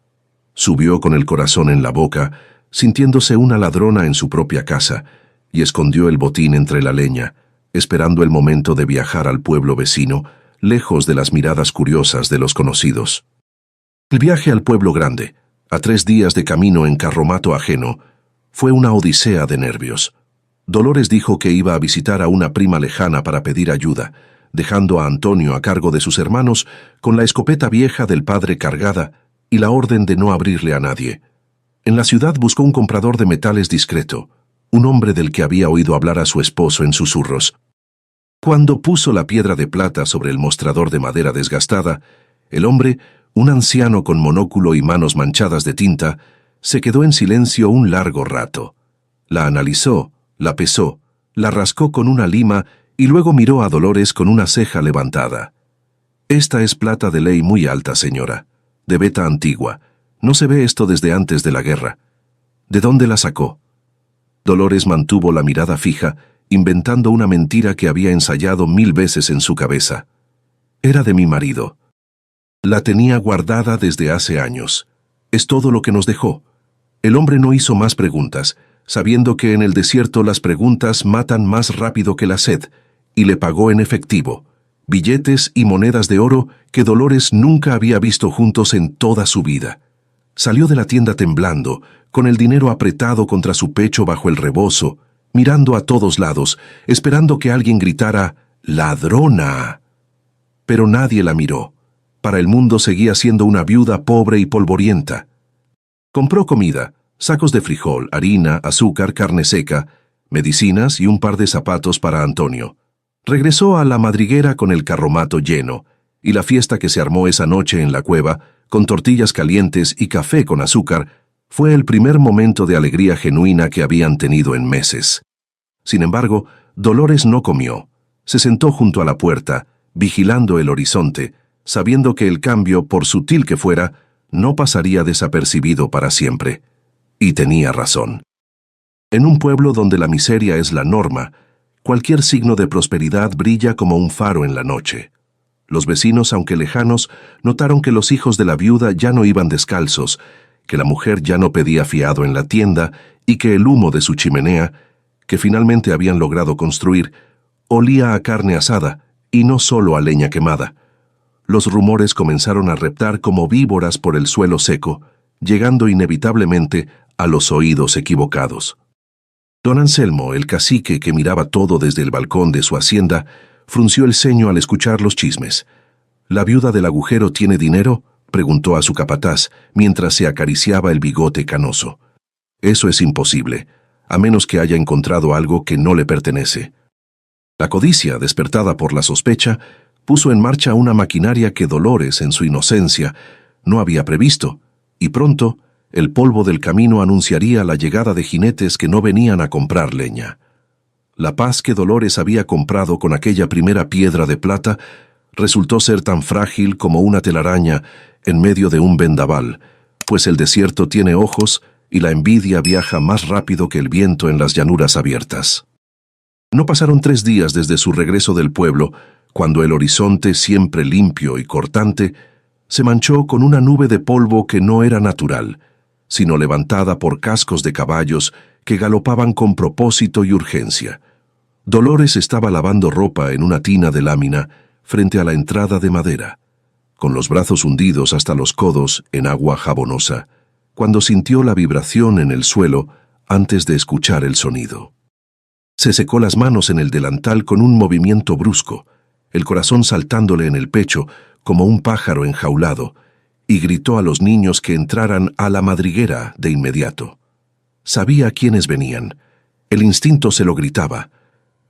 Subió con el corazón en la boca, sintiéndose una ladrona en su propia casa, y escondió el botín entre la leña, esperando el momento de viajar al pueblo vecino, lejos de las miradas curiosas de los conocidos. El viaje al pueblo grande, a 3 días de camino en carromato ajeno, fue una odisea de nervios. Dolores dijo que iba a visitar a una prima lejana para pedir ayuda, dejando a Antonio a cargo de sus hermanos con la escopeta vieja del padre cargada y la orden de no abrirle a nadie. En la ciudad buscó un comprador de metales discreto, un hombre del que había oído hablar a su esposo en susurros. Cuando puso la piedra de plata sobre el mostrador de madera desgastada, el hombre, un anciano con monóculo y manos manchadas de tinta, se quedó en silencio un largo rato. La analizó, la pesó, la rascó con una lima y luego miró a Dolores con una ceja levantada. «Esta es plata de ley muy alta, señora, de veta antigua. No se ve esto desde antes de la guerra. ¿De dónde la sacó?» Dolores mantuvo la mirada fija, inventando una mentira que había ensayado 1000 veces en su cabeza. «Era de mi marido. La tenía guardada desde hace años. Es todo lo que nos dejó». El hombre no hizo más preguntas, sabiendo que en el desierto las preguntas matan más rápido que la sed, y le pagó en efectivo, billetes y monedas de oro que Dolores nunca había visto juntos en toda su vida. Salió de la tienda temblando, con el dinero apretado contra su pecho bajo el rebozo, mirando a todos lados, esperando que alguien gritara «¡Ladrona!». Pero nadie la miró. Para el mundo seguía siendo una viuda pobre y polvorienta. Compró comida, sacos de frijol, harina, azúcar, carne seca, medicinas y un par de zapatos para Antonio. Regresó a la madriguera con el carromato lleno, y la fiesta que se armó esa noche en la cueva, con tortillas calientes y café con azúcar, fue el primer momento de alegría genuina que habían tenido en meses. Sin embargo, Dolores no comió. Se sentó junto a la puerta, vigilando el horizonte, sabiendo que el cambio, por sutil que fuera, no pasaría desapercibido para siempre. Y tenía razón. En un pueblo donde la miseria es la norma, cualquier signo de prosperidad brilla como un faro en la noche. Los vecinos, aunque lejanos, notaron que los hijos de la viuda ya no iban descalzos, que la mujer ya no pedía fiado en la tienda y que el humo de su chimenea, que finalmente habían logrado construir, olía a carne asada y no solo a leña quemada. Los rumores comenzaron a reptar como víboras por el suelo seco, llegando inevitablemente a los oídos equivocados. Don Anselmo, el cacique que miraba todo desde el balcón de su hacienda, frunció el ceño al escuchar los chismes. «¿La viuda del agujero tiene dinero?», preguntó a su capataz, mientras se acariciaba el bigote canoso. «Eso es imposible, a menos que haya encontrado algo que no le pertenece». La codicia, despertada por la sospecha, puso en marcha una maquinaria que Dolores, en su inocencia, no había previsto, y pronto el polvo del camino anunciaría la llegada de jinetes que no venían a comprar leña. La paz que Dolores había comprado con aquella primera piedra de plata resultó ser tan frágil como una telaraña en medio de un vendaval, pues el desierto tiene ojos y la envidia viaja más rápido que el viento en las llanuras abiertas. No pasaron 3 días desde su regreso del pueblo, cuando el horizonte, siempre limpio y cortante, se manchó con una nube de polvo que no era natural, sino levantada por cascos de caballos que galopaban con propósito y urgencia. Dolores estaba lavando ropa en una tina de lámina frente a la entrada de madera, con los brazos hundidos hasta los codos en agua jabonosa, cuando sintió la vibración en el suelo antes de escuchar el sonido. Se secó las manos en el delantal con un movimiento brusco, el corazón saltándole en el pecho como un pájaro enjaulado, y gritó a los niños que entraran a la madriguera de inmediato. Sabía quiénes venían. El instinto se lo gritaba,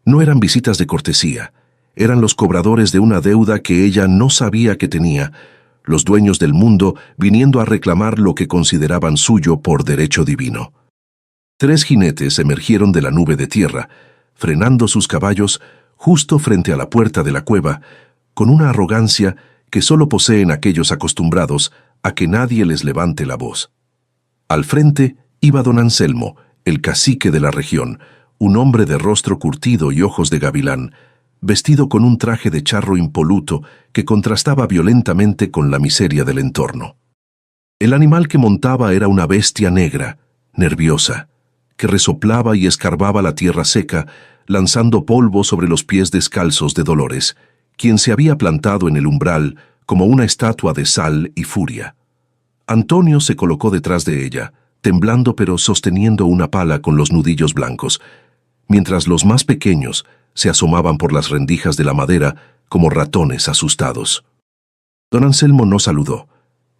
No eran visitas de cortesía, eran los cobradores de una deuda que ella no sabía que tenía, los dueños del mundo viniendo a reclamar lo que consideraban suyo por derecho divino. 3 jinetes emergieron de la nube de tierra, frenando sus caballos justo frente a la puerta de la cueva, con una arrogancia que solo poseen aquellos acostumbrados a que nadie les levante la voz. Al frente iba don Anselmo, el cacique de la región, un hombre de rostro curtido y ojos de gavilán, vestido con un traje de charro impoluto que contrastaba violentamente con la miseria del entorno. El animal que montaba era una bestia negra, nerviosa, que resoplaba y escarbaba la tierra seca, lanzando polvo sobre los pies descalzos de Dolores, quien se había plantado en el umbral como una estatua de sal y furia. Antonio se colocó detrás de ella, temblando pero sosteniendo una pala con los nudillos blancos, mientras los más pequeños se asomaban por las rendijas de la madera como ratones asustados. Don Anselmo no saludó,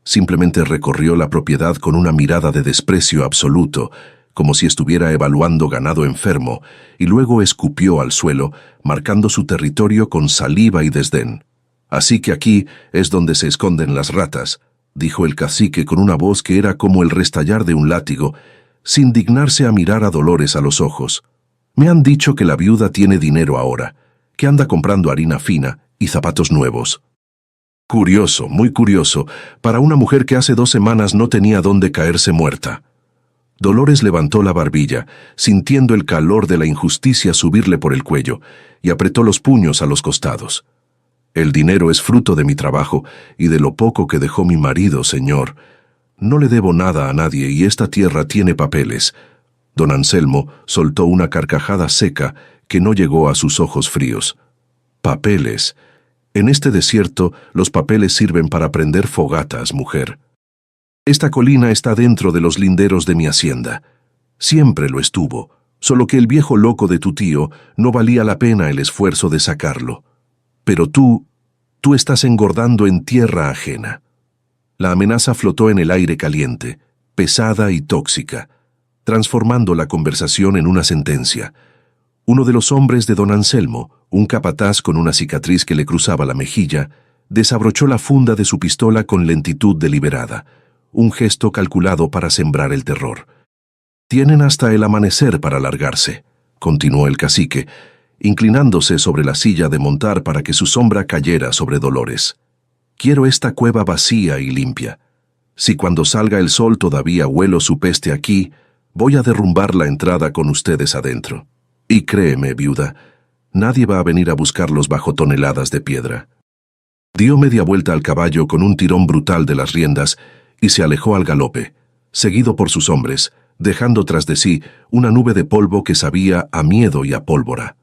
simplemente recorrió la propiedad con una mirada de desprecio absoluto, como si estuviera evaluando ganado enfermo, y luego escupió al suelo, marcando su territorio con saliva y desdén. «Así que aquí es donde se esconden las ratas», dijo el cacique con una voz que era como el restallar de un látigo, sin dignarse a mirar a Dolores a los ojos. «Me han dicho que la viuda tiene dinero ahora, que anda comprando harina fina y zapatos nuevos». Curioso, muy curioso, para una mujer que hace 2 semanas no tenía dónde caerse muerta. Dolores levantó la barbilla, sintiendo el calor de la injusticia subirle por el cuello, y apretó los puños a los costados. «El dinero es fruto de mi trabajo y de lo poco que dejó mi marido, señor. No le debo nada a nadie y esta tierra tiene papeles». Don Anselmo soltó una carcajada seca que no llegó a sus ojos fríos. «Papeles. En este desierto los papeles sirven para prender fogatas, mujer. Esta colina está dentro de los linderos de mi hacienda. Siempre lo estuvo, solo que el viejo loco de tu tío no valía la pena el esfuerzo de sacarlo. Pero tú estás engordando en tierra ajena». La amenaza flotó en el aire caliente, pesada y tóxica, transformando la conversación en una sentencia. Uno de los hombres de don Anselmo, un capataz con una cicatriz que le cruzaba la mejilla, desabrochó la funda de su pistola con lentitud deliberada, un gesto calculado para sembrar el terror. «Tienen hasta el amanecer para largarse», continuó el cacique, inclinándose sobre la silla de montar para que su sombra cayera sobre Dolores. «Quiero esta cueva vacía y limpia. Si cuando salga el sol todavía huelo su peste aquí, voy a derrumbar la entrada con ustedes adentro. Y créeme, viuda, nadie va a venir a buscarlos bajo toneladas de piedra». Dio media vuelta al caballo con un tirón brutal de las riendas y se alejó al galope, seguido por sus hombres, dejando tras de sí una nube de polvo que sabía a miedo y a pólvora.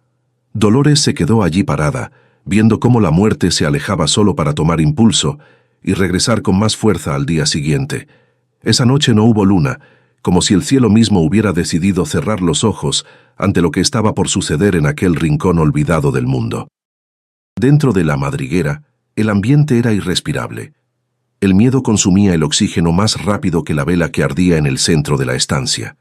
Dolores se quedó allí parada, viendo cómo la muerte se alejaba solo para tomar impulso y regresar con más fuerza al día siguiente. Esa noche no hubo luna, como si el cielo mismo hubiera decidido cerrar los ojos ante lo que estaba por suceder en aquel rincón olvidado del mundo. Dentro de la madriguera, el ambiente era irrespirable. El miedo consumía el oxígeno más rápido que la vela que ardía en el centro de la estancia.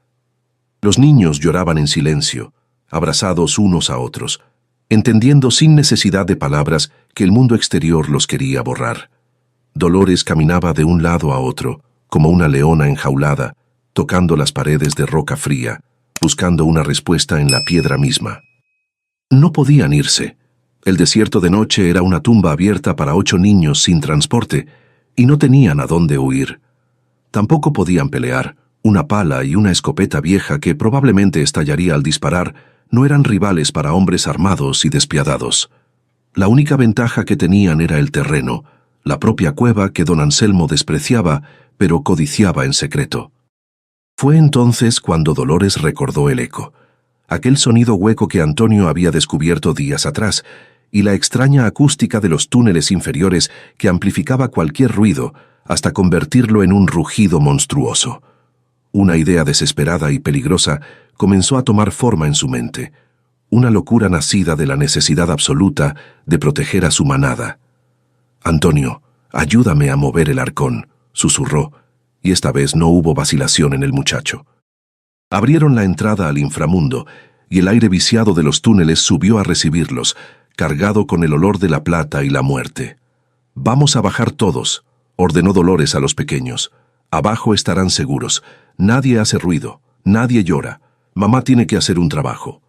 Los niños lloraban en silencio, abrazados unos a otros, entendiendo sin necesidad de palabras que el mundo exterior los quería borrar. Dolores caminaba de un lado a otro, como una leona enjaulada, tocando las paredes de roca fría, buscando una respuesta en la piedra misma. No podían irse. El desierto de noche era una tumba abierta para 8 niños sin transporte, y no tenían a dónde huir. Tampoco podían pelear. Una pala y una escopeta vieja que probablemente estallaría al disparar no eran rivales para hombres armados y despiadados. La única ventaja que tenían era el terreno, la propia cueva que don Anselmo despreciaba, pero codiciaba en secreto. Fue entonces cuando Dolores recordó el eco, aquel sonido hueco que Antonio había descubierto días atrás, y la extraña acústica de los túneles inferiores que amplificaba cualquier ruido hasta convertirlo en un rugido monstruoso. Una idea desesperada y peligrosa comenzó a tomar forma en su mente, una locura nacida de la necesidad absoluta de proteger a su manada. «Antonio, ayúdame a mover el arcón», susurró, y esta vez no hubo vacilación en el muchacho. Abrieron la entrada al inframundo, y el aire viciado de los túneles subió a recibirlos, cargado con el olor de la plata y la muerte. «Vamos a bajar todos», ordenó Dolores a los pequeños. «Abajo estarán seguros. Nadie hace ruido, nadie llora. Mamá tiene que hacer un trabajo».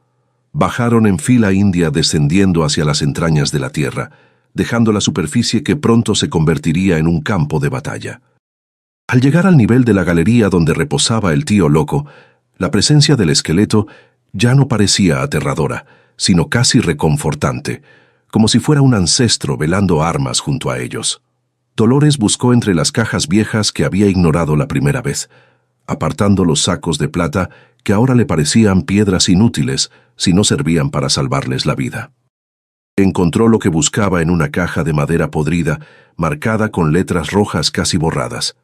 Bajaron en fila india descendiendo hacia las entrañas de la tierra, dejando la superficie que pronto se convertiría en un campo de batalla. Al llegar al nivel de la galería donde reposaba el tío loco, la presencia del esqueleto ya no parecía aterradora, sino casi reconfortante, como si fuera un ancestro velando armas junto a ellos. Dolores buscó entre las cajas viejas que había ignorado la primera vez, apartando los sacos de plata que ahora le parecían piedras inútiles si no servían para salvarles la vida. Encontró lo que buscaba en una caja de madera podrida, marcada con letras rojas casi borradas.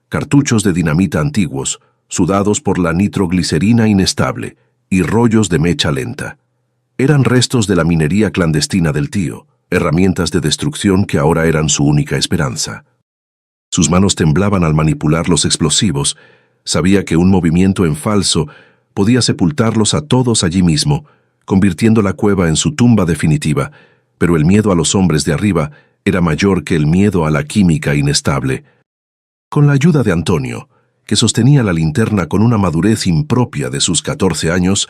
Cartuchos de dinamita antiguos, sudados por la nitroglicerina inestable, y rollos de mecha lenta. Eran restos de la minería clandestina del tío, herramientas de destrucción que ahora eran su única esperanza. Sus manos temblaban al manipular los explosivos. Sabía que un movimiento en falso podía sepultarlos a todos allí mismo, convirtiendo la cueva en su tumba definitiva, pero el miedo a los hombres de arriba era mayor que el miedo a la química inestable. Con la ayuda de Antonio, que sostenía la linterna con una madurez impropia de sus 14 años,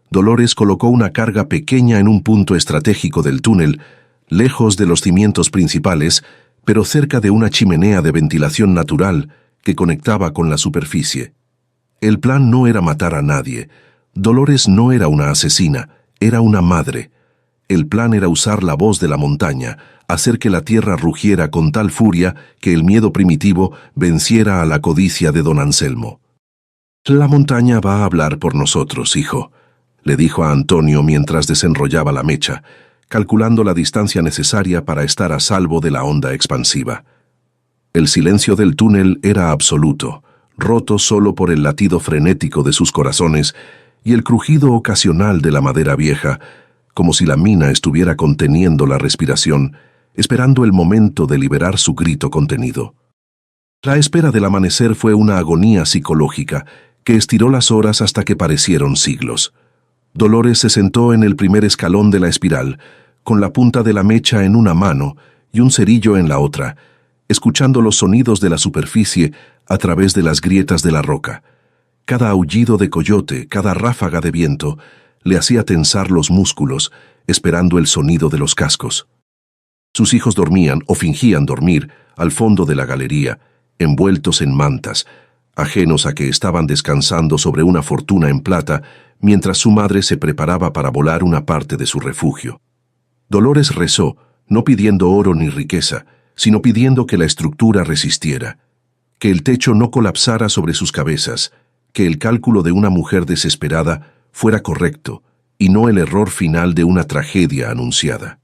Dolores colocó una carga pequeña en un punto estratégico del túnel, lejos de los cimientos principales, pero cerca de una chimenea de ventilación natural que conectaba con la superficie. El plan no era matar a nadie. Dolores no era una asesina, era una madre. El plan era usar la voz de la montaña, hacer que la tierra rugiera con tal furia que el miedo primitivo venciera a la codicia de don Anselmo. «La montaña va a hablar por nosotros, hijo», le dijo a Antonio mientras desenrollaba la mecha, calculando la distancia necesaria para estar a salvo de la onda expansiva. El silencio del túnel era absoluto, roto solo por el latido frenético de sus corazones y el crujido ocasional de la madera vieja, como si la mina estuviera conteniendo la respiración, esperando el momento de liberar su grito contenido. La espera del amanecer fue una agonía psicológica que estiró las horas hasta que parecieron siglos. Dolores se sentó en el primer escalón de la espiral, con la punta de la mecha en una mano y un cerillo en la otra, escuchando los sonidos de la superficie a través de las grietas de la roca. Cada aullido de coyote, cada ráfaga de viento, le hacía tensar los músculos, esperando el sonido de los cascos. Sus hijos dormían o fingían dormir al fondo de la galería, envueltos en mantas, ajenos a que estaban descansando sobre una fortuna en plata, mientras su madre se preparaba para volar una parte de su refugio. Dolores rezó, no pidiendo oro ni riqueza, sino pidiendo que la estructura resistiera, que el techo no colapsara sobre sus cabezas, que el cálculo de una mujer desesperada fuera correcto y no el error final de una tragedia anunciada.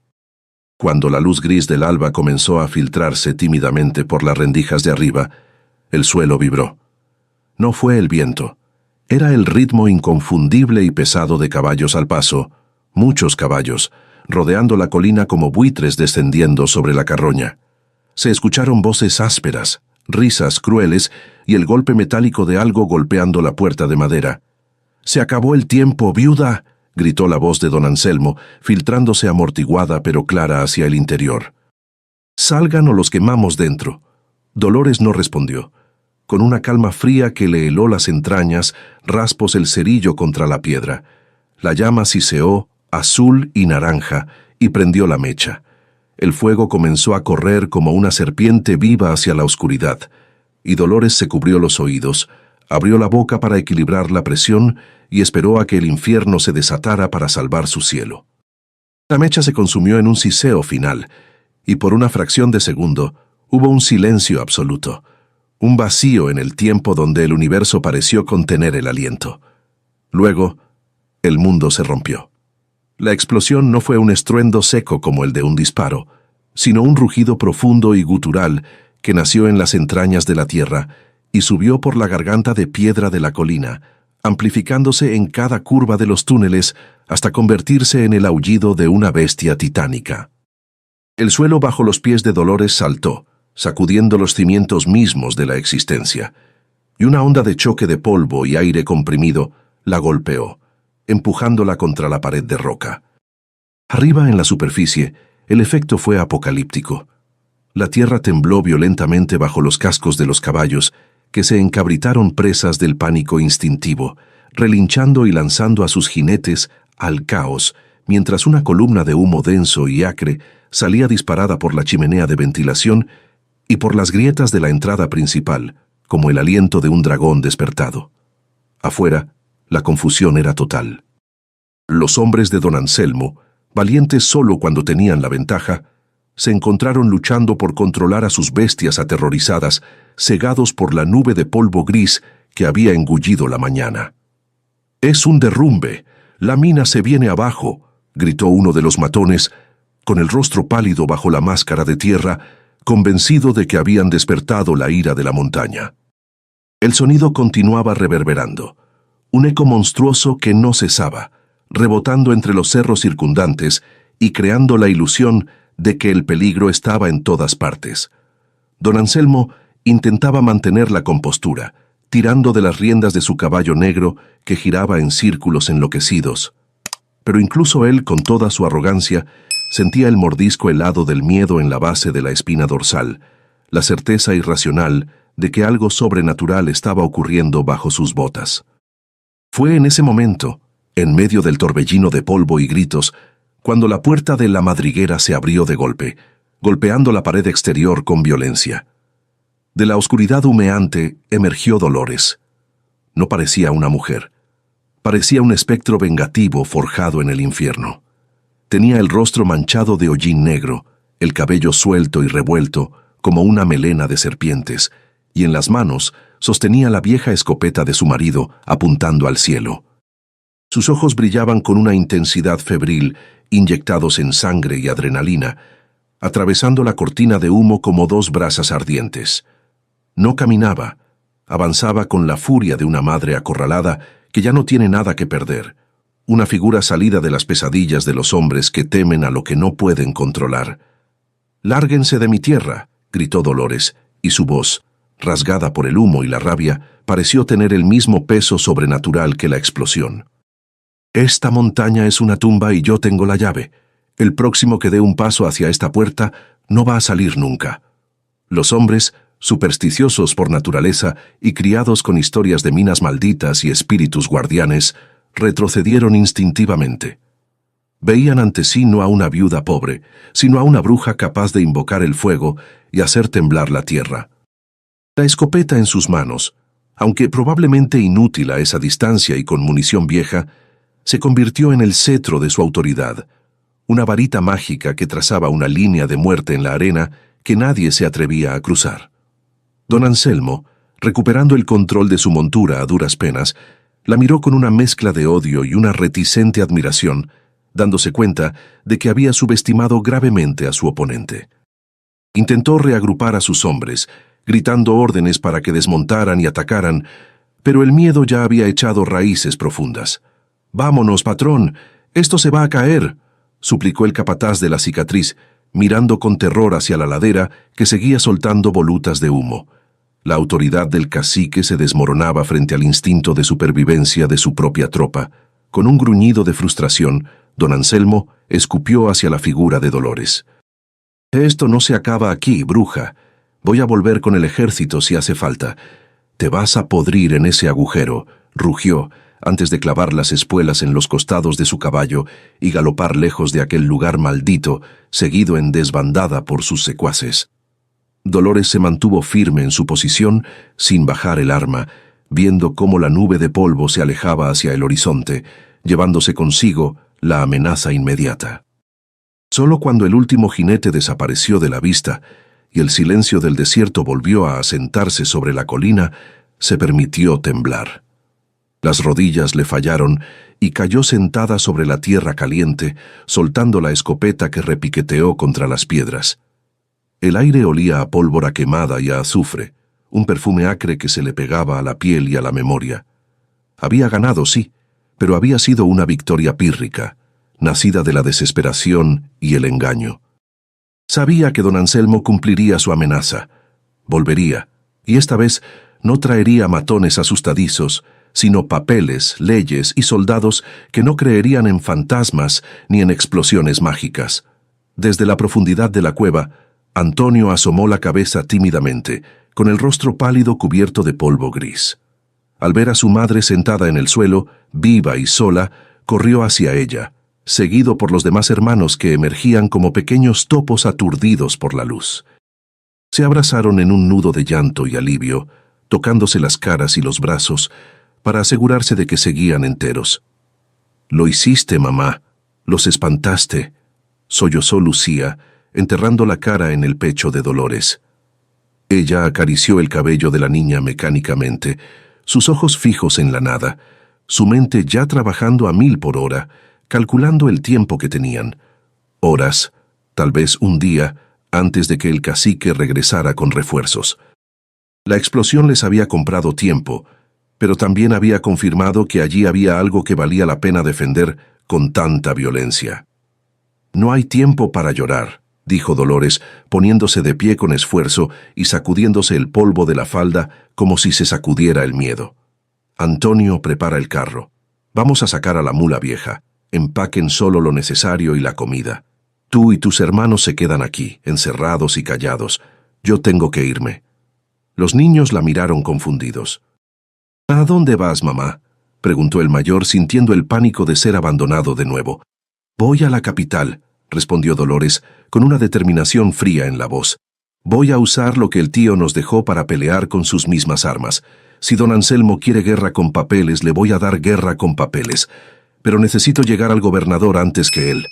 Cuando la luz gris del alba comenzó a filtrarse tímidamente por las rendijas de arriba, el suelo vibró. No fue el viento, era el ritmo inconfundible y pesado de caballos al paso, muchos caballos, rodeando la colina como buitres descendiendo sobre la carroña. Se escucharon voces ásperas, risas crueles y el golpe metálico de algo golpeando la puerta de madera. «¡Se acabó el tiempo, viuda!», gritó la voz de don Anselmo, filtrándose amortiguada pero clara hacia el interior. «Salgan o los quemamos dentro». Dolores no respondió. Con una calma fría que le heló las entrañas, raspó el cerillo contra la piedra. La llama siseó, azul y naranja, y prendió la mecha. El fuego comenzó a correr como una serpiente viva hacia la oscuridad, y Dolores se cubrió los oídos, abrió la boca para equilibrar la presión y esperó a que el infierno se desatara para salvar su cielo. La mecha se consumió en un siseo final, y por una fracción de segundo hubo un silencio absoluto, un vacío en el tiempo donde el universo pareció contener el aliento. Luego, el mundo se rompió. La explosión no fue un estruendo seco como el de un disparo, sino un rugido profundo y gutural que nació en las entrañas de la tierra y subió por la garganta de piedra de la colina, amplificándose en cada curva de los túneles hasta convertirse en el aullido de una bestia titánica. El suelo bajo los pies de Dolores saltó, sacudiendo los cimientos mismos de la existencia, y una onda de choque de polvo y aire comprimido la golpeó. empujándola contra la pared de roca. Arriba en la superficie, el efecto fue apocalíptico. La tierra tembló violentamente bajo los cascos de los caballos, que se encabritaron presas del pánico instintivo, relinchando y lanzando a sus jinetes al caos, mientras una columna de humo denso y acre salía disparada por la chimenea de ventilación y por las grietas de la entrada principal, como el aliento de un dragón despertado. Afuera, la confusión era total. Los hombres de don Anselmo, valientes solo cuando tenían la ventaja, se encontraron luchando por controlar a sus bestias aterrorizadas, cegados por la nube de polvo gris que había engullido la mañana. «¡Es un derrumbe! ¡La mina se viene abajo!», gritó uno de los matones, con el rostro pálido bajo la máscara de tierra, convencido de que habían despertado la ira de la montaña. El sonido continuaba reverberando, un eco monstruoso que no cesaba, rebotando entre los cerros circundantes y creando la ilusión de que el peligro estaba en todas partes. Don Anselmo intentaba mantener la compostura, tirando de las riendas de su caballo negro que giraba en círculos enloquecidos. Pero incluso él, con toda su arrogancia, sentía el mordisco helado del miedo en la base de la espina dorsal, la certeza irracional de que algo sobrenatural estaba ocurriendo bajo sus botas. Fue en ese momento, en medio del torbellino de polvo y gritos, cuando la puerta de la madriguera se abrió de golpe, golpeando la pared exterior con violencia. De la oscuridad humeante emergió Dolores. No parecía una mujer. Parecía un espectro vengativo forjado en el infierno. Tenía el rostro manchado de hollín negro, el cabello suelto y revuelto, como una melena de serpientes, y en las manos sostenía la vieja escopeta de su marido apuntando al cielo. Sus ojos brillaban con una intensidad febril, inyectados en sangre y adrenalina, atravesando la cortina de humo como dos brasas ardientes. No caminaba, avanzaba con la furia de una madre acorralada que ya no tiene nada que perder, una figura salida de las pesadillas de los hombres que temen a lo que no pueden controlar. «¡Lárguense de mi tierra!», gritó Dolores, y su voz, rasgada por el humo y la rabia, pareció tener el mismo peso sobrenatural que la explosión. «Esta montaña es una tumba y yo tengo la llave. El próximo que dé un paso hacia esta puerta no va a salir nunca». Los hombres, supersticiosos por naturaleza y criados con historias de minas malditas y espíritus guardianes, retrocedieron instintivamente. Veían ante sí no a una viuda pobre, sino a una bruja capaz de invocar el fuego y hacer temblar la tierra. La escopeta en sus manos, aunque probablemente inútil a esa distancia y con munición vieja, se convirtió en el cetro de su autoridad, una varita mágica que trazaba una línea de muerte en la arena que nadie se atrevía a cruzar. Don Anselmo, recuperando el control de su montura a duras penas, la miró con una mezcla de odio y una reticente admiración, dándose cuenta de que había subestimado gravemente a su oponente. Intentó reagrupar a sus hombres, gritando órdenes para que desmontaran y atacaran, pero el miedo ya había echado raíces profundas. «¡Vámonos, patrón! ¡Esto se va a caer!», suplicó el capataz de la cicatriz, mirando con terror hacia la ladera que seguía soltando volutas de humo. La autoridad del cacique se desmoronaba frente al instinto de supervivencia de su propia tropa. Con un gruñido de frustración, don Anselmo escupió hacia la figura de Dolores. «Esto no se acaba aquí, bruja. Voy a volver con el ejército si hace falta. Te vas a podrir en ese agujero», rugió, antes de clavar las espuelas en los costados de su caballo y galopar lejos de aquel lugar maldito, seguido en desbandada por sus secuaces. Dolores se mantuvo firme en su posición, sin bajar el arma, viendo cómo la nube de polvo se alejaba hacia el horizonte, llevándose consigo la amenaza inmediata. Solo cuando el último jinete desapareció de la vista y el silencio del desierto volvió a asentarse sobre la colina, se permitió temblar. Las rodillas le fallaron y cayó sentada sobre la tierra caliente, soltando la escopeta que repiqueteó contra las piedras. El aire olía a pólvora quemada y a azufre, un perfume acre que se le pegaba a la piel y a la memoria. Había ganado, sí, pero había sido una victoria pírrica, nacida de la desesperación y el engaño. Sabía que don Anselmo cumpliría su amenaza. Volvería, y esta vez no traería matones asustadizos, sino papeles, leyes y soldados que no creerían en fantasmas ni en explosiones mágicas. Desde la profundidad de la cueva, Antonio asomó la cabeza tímidamente, con el rostro pálido cubierto de polvo gris. Al ver a su madre sentada en el suelo, viva y sola, corrió hacia ella, seguido por los demás hermanos que emergían como pequeños topos aturdidos por la luz. Se abrazaron en un nudo de llanto y alivio, tocándose las caras y los brazos, para asegurarse de que seguían enteros. «Lo hiciste, mamá. Los espantaste», sollozó Lucía, enterrando la cara en el pecho de Dolores. Ella acarició el cabello de la niña mecánicamente, sus ojos fijos en la nada, su mente ya trabajando a 1000 por hora, calculando el tiempo que tenían. Horas, tal vez un día, antes de que el cacique regresara con refuerzos. La explosión les había comprado tiempo, pero también había confirmado que allí había algo que valía la pena defender con tanta violencia. «No hay tiempo para llorar», dijo Dolores, poniéndose de pie con esfuerzo y sacudiéndose el polvo de la falda como si se sacudiera el miedo. «Antonio, prepara el carro. Vamos a sacar a la mula vieja. Empaquen solo lo necesario y la comida. Tú y tus hermanos se quedan aquí, encerrados y callados. Yo tengo que irme». Los niños la miraron confundidos. «¿A dónde vas, mamá?», preguntó el mayor, sintiendo el pánico de ser abandonado de nuevo. «Voy a la capital», respondió Dolores, con una determinación fría en la voz. «Voy a usar lo que el tío nos dejó para pelear con sus mismas armas. Si don Anselmo quiere guerra con papeles, le voy a dar guerra con papeles. Pero necesito llegar al gobernador antes que él».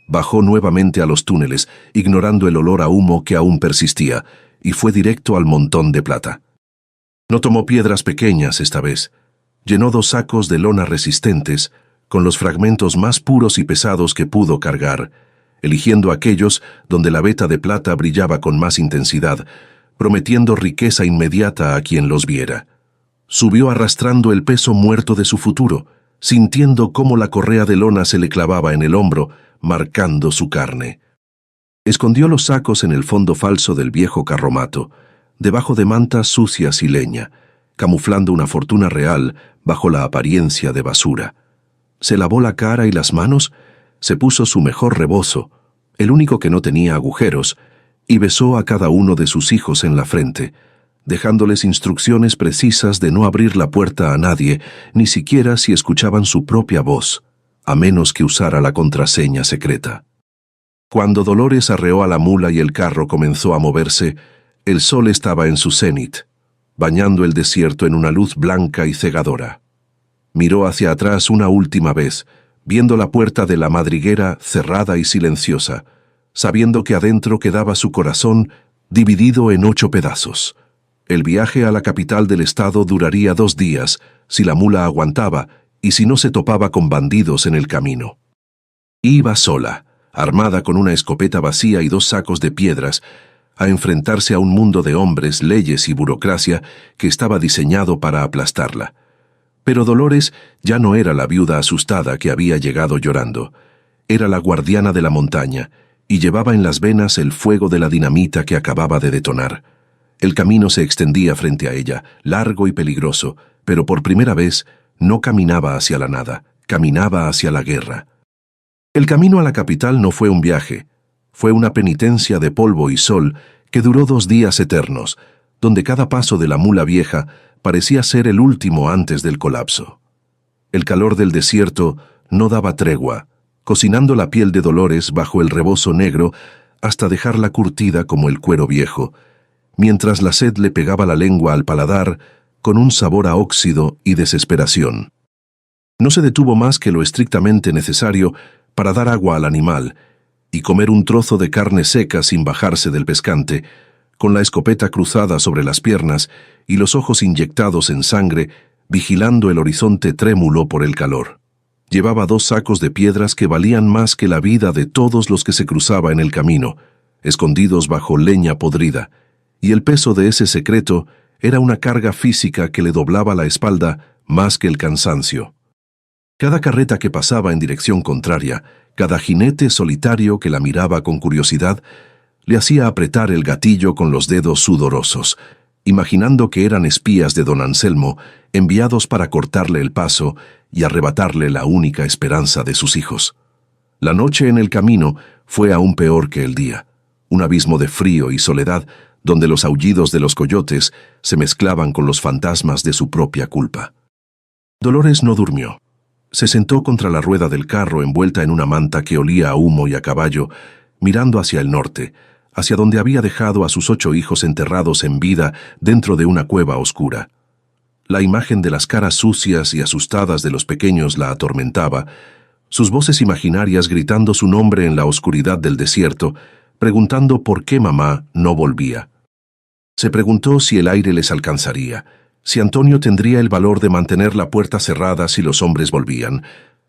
Bajó nuevamente a los túneles, ignorando el olor a humo que aún persistía, y fue directo al montón de plata. No tomó piedras pequeñas esta vez. Llenó 2 sacos de lona resistentes, con los fragmentos más puros y pesados que pudo cargar, eligiendo aquellos donde la veta de plata brillaba con más intensidad, prometiendo riqueza inmediata a quien los viera. Subió arrastrando el peso muerto de su futuro, sintiendo cómo la correa de lona se le clavaba en el hombro, marcando su carne. Escondió los sacos en el fondo falso del viejo carromato, debajo de mantas sucias y leña, camuflando una fortuna real bajo la apariencia de basura. Se lavó la cara y las manos, se puso su mejor rebozo, el único que no tenía agujeros, y besó a cada uno de sus hijos en la frente, dejándoles instrucciones precisas de no abrir la puerta a nadie, ni siquiera si escuchaban su propia voz, a menos que usara la contraseña secreta. Cuando Dolores arreó a la mula y el carro comenzó a moverse, el sol estaba en su cenit, bañando el desierto en una luz blanca y cegadora. Miró hacia atrás una última vez, viendo la puerta de la madriguera cerrada y silenciosa, sabiendo que adentro quedaba su corazón dividido en 8 pedazos. El viaje a la capital del estado duraría 2 días, si la mula aguantaba y si no se topaba con bandidos en el camino. Iba sola, armada con una escopeta vacía y 2 sacos de piedras, a enfrentarse a un mundo de hombres, leyes y burocracia que estaba diseñado para aplastarla. Pero Dolores ya no era la viuda asustada que había llegado llorando. Era la guardiana de la montaña, y llevaba en las venas el fuego de la dinamita que acababa de detonar. El camino se extendía frente a ella, largo y peligroso, pero por primera vez no caminaba hacia la nada, caminaba hacia la guerra. El camino a la capital no fue un viaje, fue una penitencia de polvo y sol que duró 2 días eternos, donde cada paso de la mula vieja parecía ser el último antes del colapso. El calor del desierto no daba tregua, cocinando la piel de Dolores bajo el rebozo negro hasta dejarla curtida como el cuero viejo, mientras la sed le pegaba la lengua al paladar con un sabor a óxido y desesperación. No se detuvo más que lo estrictamente necesario para dar agua al animal y comer un trozo de carne seca sin bajarse del pescante, con la escopeta cruzada sobre las piernas y los ojos inyectados en sangre, vigilando el horizonte trémulo por el calor. Llevaba 2 sacos de piedras que valían más que la vida de todos los que se cruzaba en el camino, escondidos bajo leña podrida, y el peso de ese secreto era una carga física que le doblaba la espalda más que el cansancio. Cada carreta que pasaba en dirección contraria, cada jinete solitario que la miraba con curiosidad, le hacía apretar el gatillo con los dedos sudorosos, imaginando que eran espías de don Anselmo enviados para cortarle el paso y arrebatarle la única esperanza de sus hijos. La noche en el camino fue aún peor que el día, un abismo de frío y soledad donde los aullidos de los coyotes se mezclaban con los fantasmas de su propia culpa. Dolores no durmió. Se sentó contra la rueda del carro envuelta en una manta que olía a humo y a caballo, mirando hacia el norte, hacia donde había dejado a sus 8 hijos enterrados en vida dentro de una cueva oscura. La imagen de las caras sucias y asustadas de los pequeños la atormentaba, sus voces imaginarias gritando su nombre en la oscuridad del desierto, preguntando por qué mamá no volvía. Se preguntó si el aire les alcanzaría, si Antonio tendría el valor de mantener la puerta cerrada si los hombres volvían,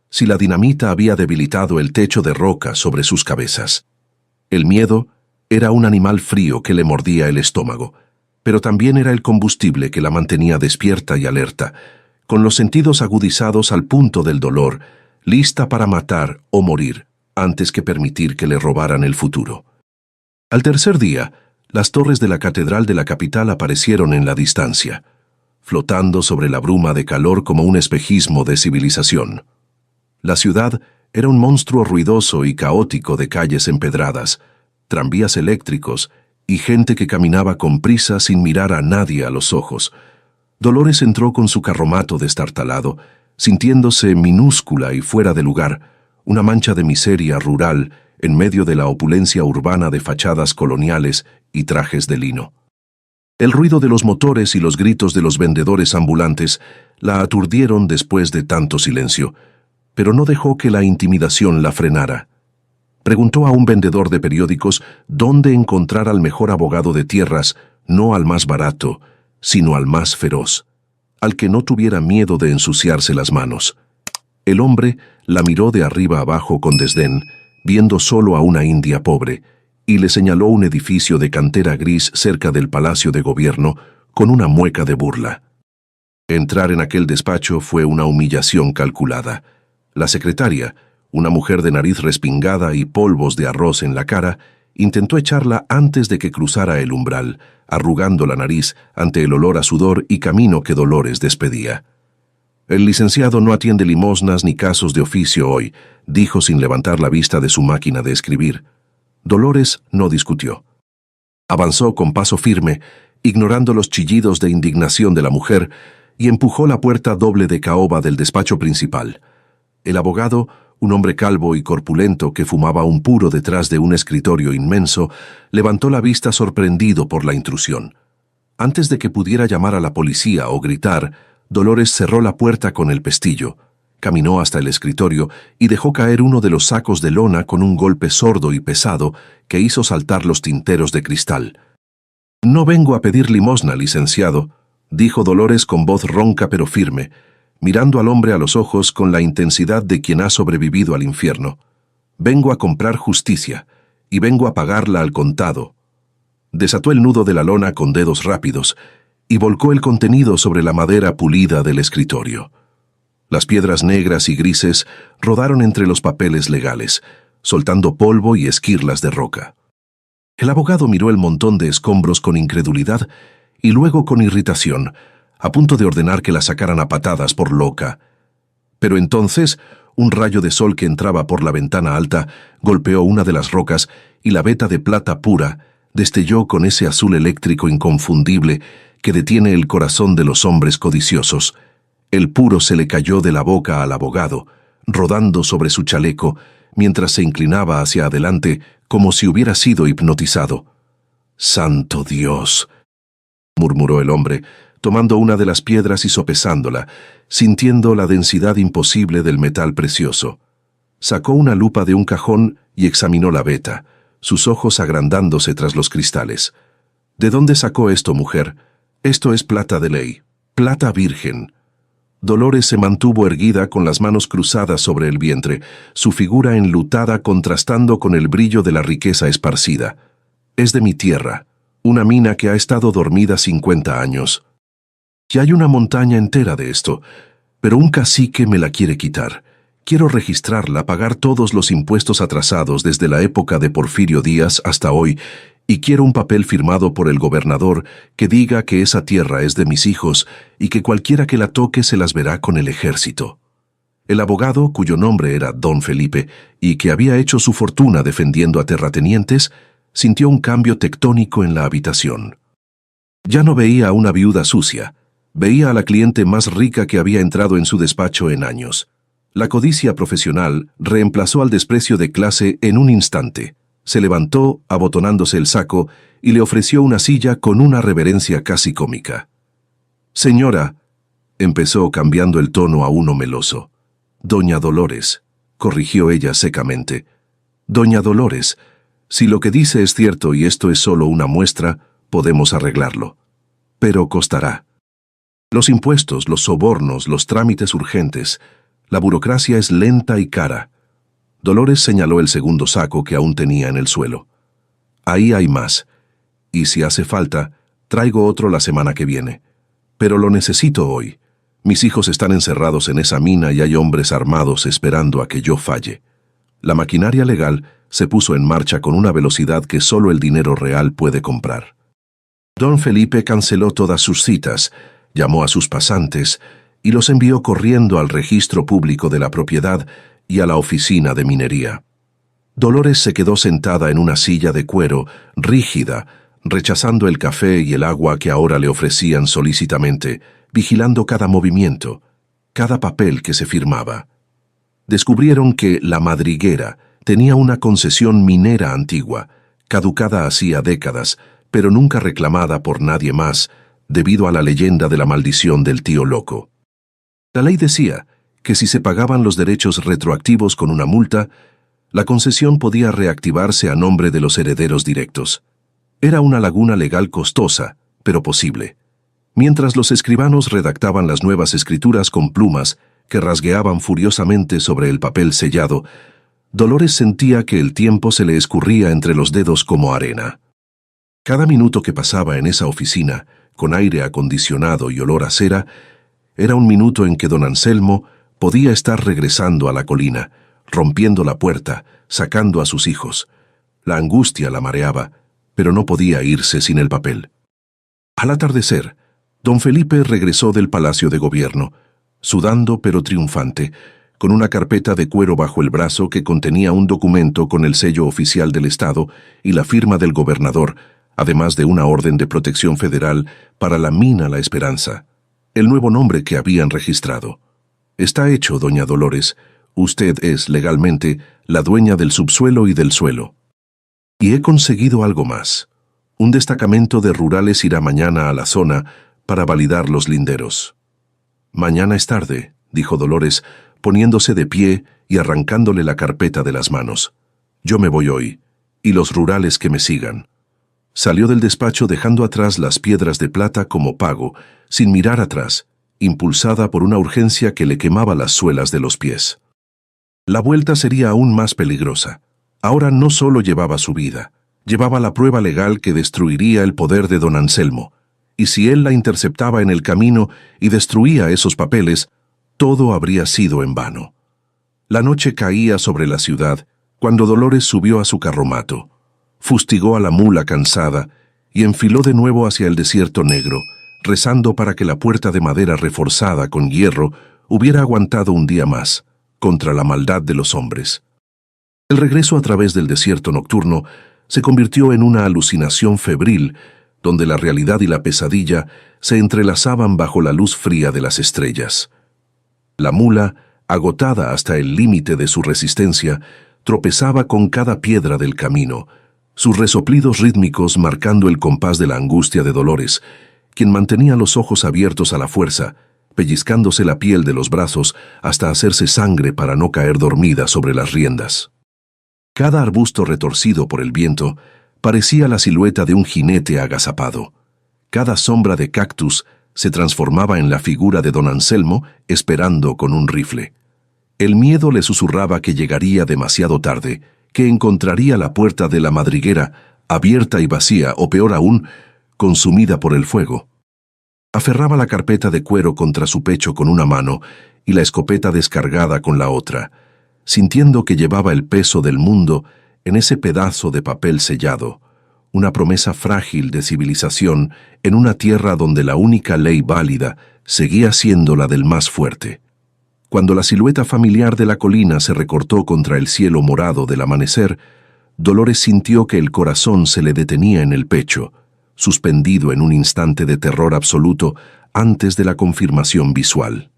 si la dinamita había debilitado el techo de roca sobre sus cabezas. El miedo era un animal frío que le mordía el estómago, pero también era el combustible que la mantenía despierta y alerta, con los sentidos agudizados al punto del dolor, lista para matar o morir, antes que permitir que le robaran el futuro. Al tercer día, las torres de la catedral de la capital aparecieron en la distancia, flotando sobre la bruma de calor como un espejismo de civilización. La ciudad era un monstruo ruidoso y caótico de calles empedradas, tranvías eléctricos y gente que caminaba con prisa sin mirar a nadie a los ojos. Dolores entró con su carromato destartalado, sintiéndose minúscula y fuera de lugar, una mancha de miseria rural en medio de la opulencia urbana de fachadas coloniales y trajes de lino. El ruido de los motores y los gritos de los vendedores ambulantes la aturdieron después de tanto silencio, pero no dejó que la intimidación la frenara. Preguntó a un vendedor de periódicos dónde encontrar al mejor abogado de tierras, no al más barato, sino al más feroz, al que no tuviera miedo de ensuciarse las manos. El hombre la miró de arriba abajo con desdén, viendo solo a una india pobre, y le señaló un edificio de cantera gris cerca del Palacio de Gobierno con una mueca de burla. Entrar en aquel despacho fue una humillación calculada. La secretaria, una mujer de nariz respingada y polvos de arroz en la cara, intentó echarla antes de que cruzara el umbral, arrugando la nariz ante el olor a sudor y camino que Dolores despedía. «El licenciado no atiende limosnas ni casos de oficio hoy», dijo sin levantar la vista de su máquina de escribir. Dolores no discutió. Avanzó con paso firme, ignorando los chillidos de indignación de la mujer, y empujó la puerta doble de caoba del despacho principal. El abogado, un hombre calvo y corpulento que fumaba un puro detrás de un escritorio inmenso, levantó la vista sorprendido por la intrusión. Antes de que pudiera llamar a la policía o gritar, Dolores cerró la puerta con el pestillo, caminó hasta el escritorio y dejó caer uno de los sacos de lona con un golpe sordo y pesado que hizo saltar los tinteros de cristal. «No vengo a pedir limosna, licenciado», dijo Dolores con voz ronca pero firme, mirando al hombre a los ojos con la intensidad de quien ha sobrevivido al infierno. «Vengo a comprar justicia, y vengo a pagarla al contado». Desató el nudo de la lona con dedos rápidos, y volcó el contenido sobre la madera pulida del escritorio. Las piedras negras y grises rodaron entre los papeles legales, soltando polvo y esquirlas de roca. El abogado miró el montón de escombros con incredulidad y luego con irritación, a punto de ordenar que la sacaran a patadas por loca. Pero entonces, un rayo de sol que entraba por la ventana alta golpeó una de las rocas y la veta de plata pura destelló con ese azul eléctrico inconfundible que detiene el corazón de los hombres codiciosos. El puro se le cayó de la boca al abogado, rodando sobre su chaleco, mientras se inclinaba hacia adelante como si hubiera sido hipnotizado. «¡Santo Dios!», murmuró el hombre, tomando una de las piedras y sopesándola, sintiendo la densidad imposible del metal precioso. Sacó una lupa de un cajón y examinó la veta, sus ojos agrandándose tras los cristales. «¿De dónde sacó esto, mujer? Esto es plata de ley, plata virgen». Dolores se mantuvo erguida con las manos cruzadas sobre el vientre, su figura enlutada contrastando con el brillo de la riqueza esparcida. «Es de mi tierra, una mina que ha estado dormida 50 años. Y hay una montaña entera de esto, pero un cacique me la quiere quitar. Quiero registrarla, pagar todos los impuestos atrasados desde la época de Porfirio Díaz hasta hoy y quiero un papel firmado por el gobernador que diga que esa tierra es de mis hijos y que cualquiera que la toque se las verá con el ejército. El abogado, cuyo nombre era Don Felipe y que había hecho su fortuna defendiendo a terratenientes, sintió un cambio tectónico en la habitación. Ya no veía a una viuda sucia, veía a la cliente más rica que había entrado en su despacho en años. La codicia profesional reemplazó al desprecio de clase en un instante. Se levantó, abotonándose el saco, y le ofreció una silla con una reverencia casi cómica. «Señora», empezó cambiando el tono a uno meloso. «Doña Dolores», corrigió ella secamente. «Doña Dolores, si lo que dice es cierto y esto es solo una muestra, podemos arreglarlo. Pero costará. Los impuestos, los sobornos, los trámites urgentes, la burocracia es lenta y cara». Dolores señaló el segundo saco que aún tenía en el suelo. «Ahí hay más, y si hace falta, traigo otro la semana que viene. Pero lo necesito hoy. Mis hijos están encerrados en esa mina y hay hombres armados esperando a que yo falle». La maquinaria legal se puso en marcha con una velocidad que solo el dinero real puede comprar. Don Felipe canceló todas sus citas, llamó a sus pasantes y los envió corriendo al registro público de la propiedad y a la oficina de minería. Dolores se quedó sentada en una silla de cuero, rígida, rechazando el café y el agua que ahora le ofrecían solícitamente, vigilando cada movimiento, cada papel que se firmaba. Descubrieron que La Madriguera tenía una concesión minera antigua, caducada hacía décadas, pero nunca reclamada por nadie más, debido a la leyenda de la maldición del tío loco. La ley decía que si se pagaban los derechos retroactivos con una multa, la concesión podía reactivarse a nombre de los herederos directos. Era una laguna legal costosa, pero posible. Mientras los escribanos redactaban las nuevas escrituras con plumas que rasgueaban furiosamente sobre el papel sellado, Dolores sentía que el tiempo se le escurría entre los dedos como arena. Cada minuto que pasaba en esa oficina, con aire acondicionado y olor a cera, era un minuto en que don Anselmo podía estar regresando a la colina, rompiendo la puerta, sacando a sus hijos. La angustia la mareaba, pero no podía irse sin el papel. Al atardecer, don Felipe regresó del Palacio de Gobierno, sudando pero triunfante, con una carpeta de cuero bajo el brazo que contenía un documento con el sello oficial del Estado y la firma del gobernador, además de una orden de protección federal para la mina La Esperanza, el nuevo nombre que habían registrado. «Está hecho, doña Dolores. Usted es, legalmente, la dueña del subsuelo y del suelo. Y he conseguido algo más. Un destacamento de rurales irá mañana a la zona para validar los linderos». «Mañana es tarde», dijo Dolores, poniéndose de pie y arrancándole la carpeta de las manos. «Yo me voy hoy, y los rurales que me sigan». Salió del despacho dejando atrás las piedras de plata como pago, sin mirar atrás, impulsada por una urgencia que le quemaba las suelas de los pies. La vuelta sería aún más peligrosa. Ahora no solo llevaba su vida, llevaba la prueba legal que destruiría el poder de don Anselmo, y si él la interceptaba en el camino y destruía esos papeles, todo habría sido en vano. La noche caía sobre la ciudad cuando Dolores subió a su carromato, fustigó a la mula cansada y enfiló de nuevo hacia el desierto negro, rezando para que la puerta de madera reforzada con hierro hubiera aguantado un día más contra la maldad de los hombres. El regreso a través del desierto nocturno se convirtió en una alucinación febril, donde la realidad y la pesadilla se entrelazaban bajo la luz fría de las estrellas. La mula, agotada hasta el límite de su resistencia, tropezaba con cada piedra del camino, sus resoplidos rítmicos marcando el compás de la angustia de Dolores, quien mantenía los ojos abiertos a la fuerza, pellizcándose la piel de los brazos hasta hacerse sangre para no caer dormida sobre las riendas. Cada arbusto retorcido por el viento parecía la silueta de un jinete agazapado. Cada sombra de cactus se transformaba en la figura de don Anselmo esperando con un rifle. El miedo le susurraba que llegaría demasiado tarde, que encontraría la puerta de la madriguera abierta y vacía, o peor aún, consumida por el fuego. Aferraba la carpeta de cuero contra su pecho con una mano y la escopeta descargada con la otra, sintiendo que llevaba el peso del mundo en ese pedazo de papel sellado, una promesa frágil de civilización en una tierra donde la única ley válida seguía siendo la del más fuerte. Cuando la silueta familiar de la colina se recortó contra el cielo morado del amanecer, Dolores sintió que el corazón se le detenía en el pecho, suspendido en un instante de terror absoluto antes de la confirmación visual.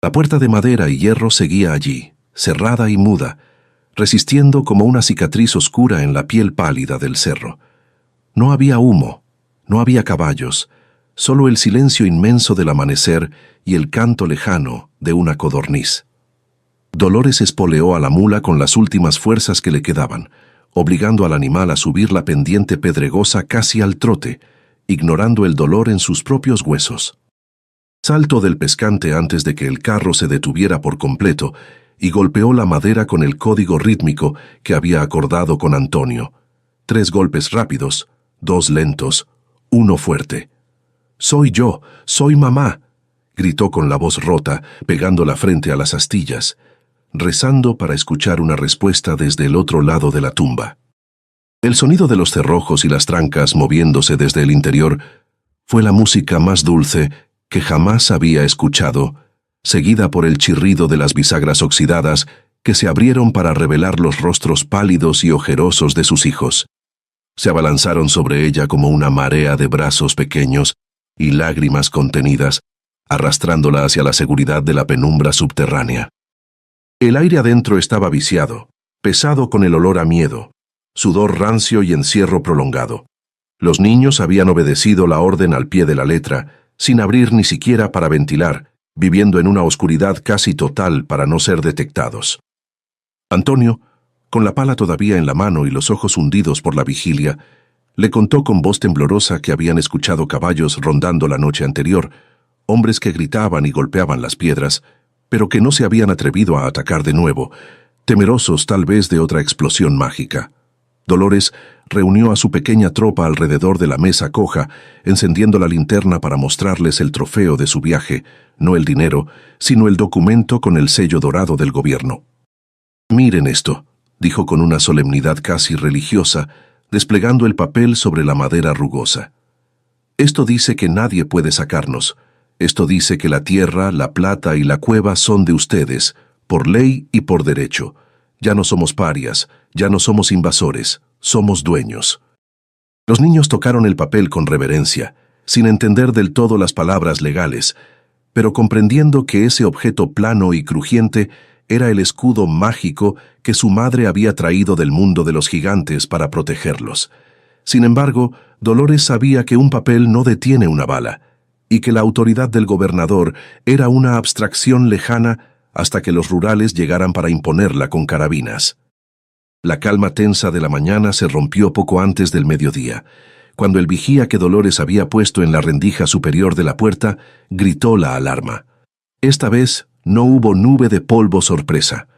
La puerta de madera y hierro seguía allí, cerrada y muda, resistiendo como una cicatriz oscura en la piel pálida del cerro. No había humo, no había caballos, solo el silencio inmenso del amanecer y el canto lejano de una codorniz. Dolores espoleó a la mula con las últimas fuerzas que le quedaban, obligando al animal a subir la pendiente pedregosa casi al trote, ignorando el dolor en sus propios huesos. Saltó del pescante antes de que el carro se detuviera por completo y golpeó la madera con el código rítmico que había acordado con Antonio. 3 golpes rápidos, 2 lentos, 1 fuerte. «Soy yo, soy mamá», gritó con la voz rota, pegando la frente a las astillas, rezando para escuchar una respuesta desde el otro lado de la tumba. El sonido de los cerrojos y las trancas moviéndose desde el interior fue la música más dulce que jamás había escuchado, seguida por el chirrido de las bisagras oxidadas que se abrieron para revelar los rostros pálidos y ojerosos de sus hijos. Se abalanzaron sobre ella como una marea de brazos pequeños y lágrimas contenidas, arrastrándola hacia la seguridad de la penumbra subterránea. El aire adentro estaba viciado, pesado con el olor a miedo, sudor rancio y encierro prolongado. Los niños habían obedecido la orden al pie de la letra, sin abrir ni siquiera para ventilar, viviendo en una oscuridad casi total para no ser detectados. Antonio, con la pala todavía en la mano y los ojos hundidos por la vigilia, le contó con voz temblorosa que habían escuchado caballos rondando la noche anterior, hombres que gritaban y golpeaban las piedras, pero que no se habían atrevido a atacar de nuevo, temerosos tal vez de otra explosión mágica. Dolores reunió a su pequeña tropa alrededor de la mesa coja, encendiendo la linterna para mostrarles el trofeo de su viaje, no el dinero, sino el documento con el sello dorado del gobierno. «Miren esto», dijo con una solemnidad casi religiosa, desplegando el papel sobre la madera rugosa. «Esto dice que nadie puede sacarnos. Esto dice que la tierra, la plata y la cueva son de ustedes, por ley y por derecho. Ya no somos parias, ya no somos invasores, somos dueños». Los niños tocaron el papel con reverencia, sin entender del todo las palabras legales, pero comprendiendo que ese objeto plano y crujiente era el escudo mágico que su madre había traído del mundo de los gigantes para protegerlos. Sin embargo, Dolores sabía que un papel no detiene una bala, y que la autoridad del gobernador era una abstracción lejana hasta que los rurales llegaran para imponerla con carabinas. La calma tensa de la mañana se rompió poco antes del mediodía, cuando el vigía que Dolores había puesto en la rendija superior de la puerta gritó la alarma. Esta vez no hubo nube de polvo sorpresa.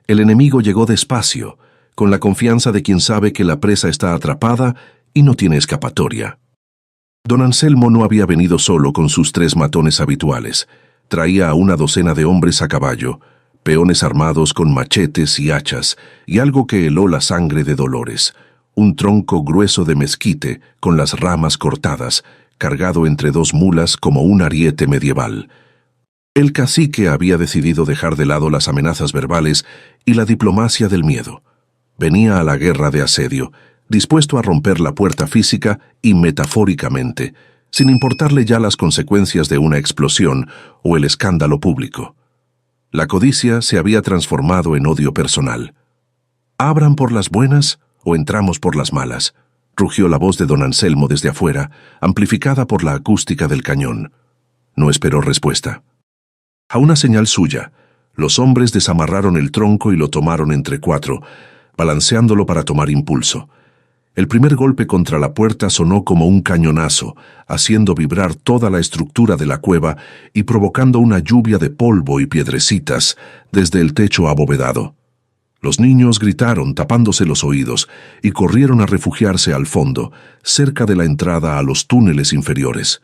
El enemigo llegó despacio, con la confianza de quien sabe que la presa está atrapada y no tiene escapatoria. Don Anselmo no había venido solo con sus 3 matones habituales. Traía a una docena de hombres a caballo, peones armados con machetes y hachas, y algo que heló la sangre de Dolores, un tronco grueso de mezquite con las ramas cortadas, cargado entre 2 mulas como un ariete medieval. El cacique había decidido dejar de lado las amenazas verbales y la diplomacia del miedo. Venía a la guerra de asedio, dispuesto a romper la puerta física y metafóricamente, sin importarle ya las consecuencias de una explosión o el escándalo público. La codicia se había transformado en odio personal. «¿Abran por las buenas o entramos por las malas?», rugió la voz de don Anselmo desde afuera, amplificada por la acústica del cañón. No esperó respuesta. A una señal suya, los hombres desamarraron el tronco y lo tomaron entre 4, balanceándolo para tomar impulso. El primer golpe contra la puerta sonó como un cañonazo, haciendo vibrar toda la estructura de la cueva y provocando una lluvia de polvo y piedrecitas desde el techo abovedado. Los niños gritaron tapándose los oídos y corrieron a refugiarse al fondo, cerca de la entrada a los túneles inferiores.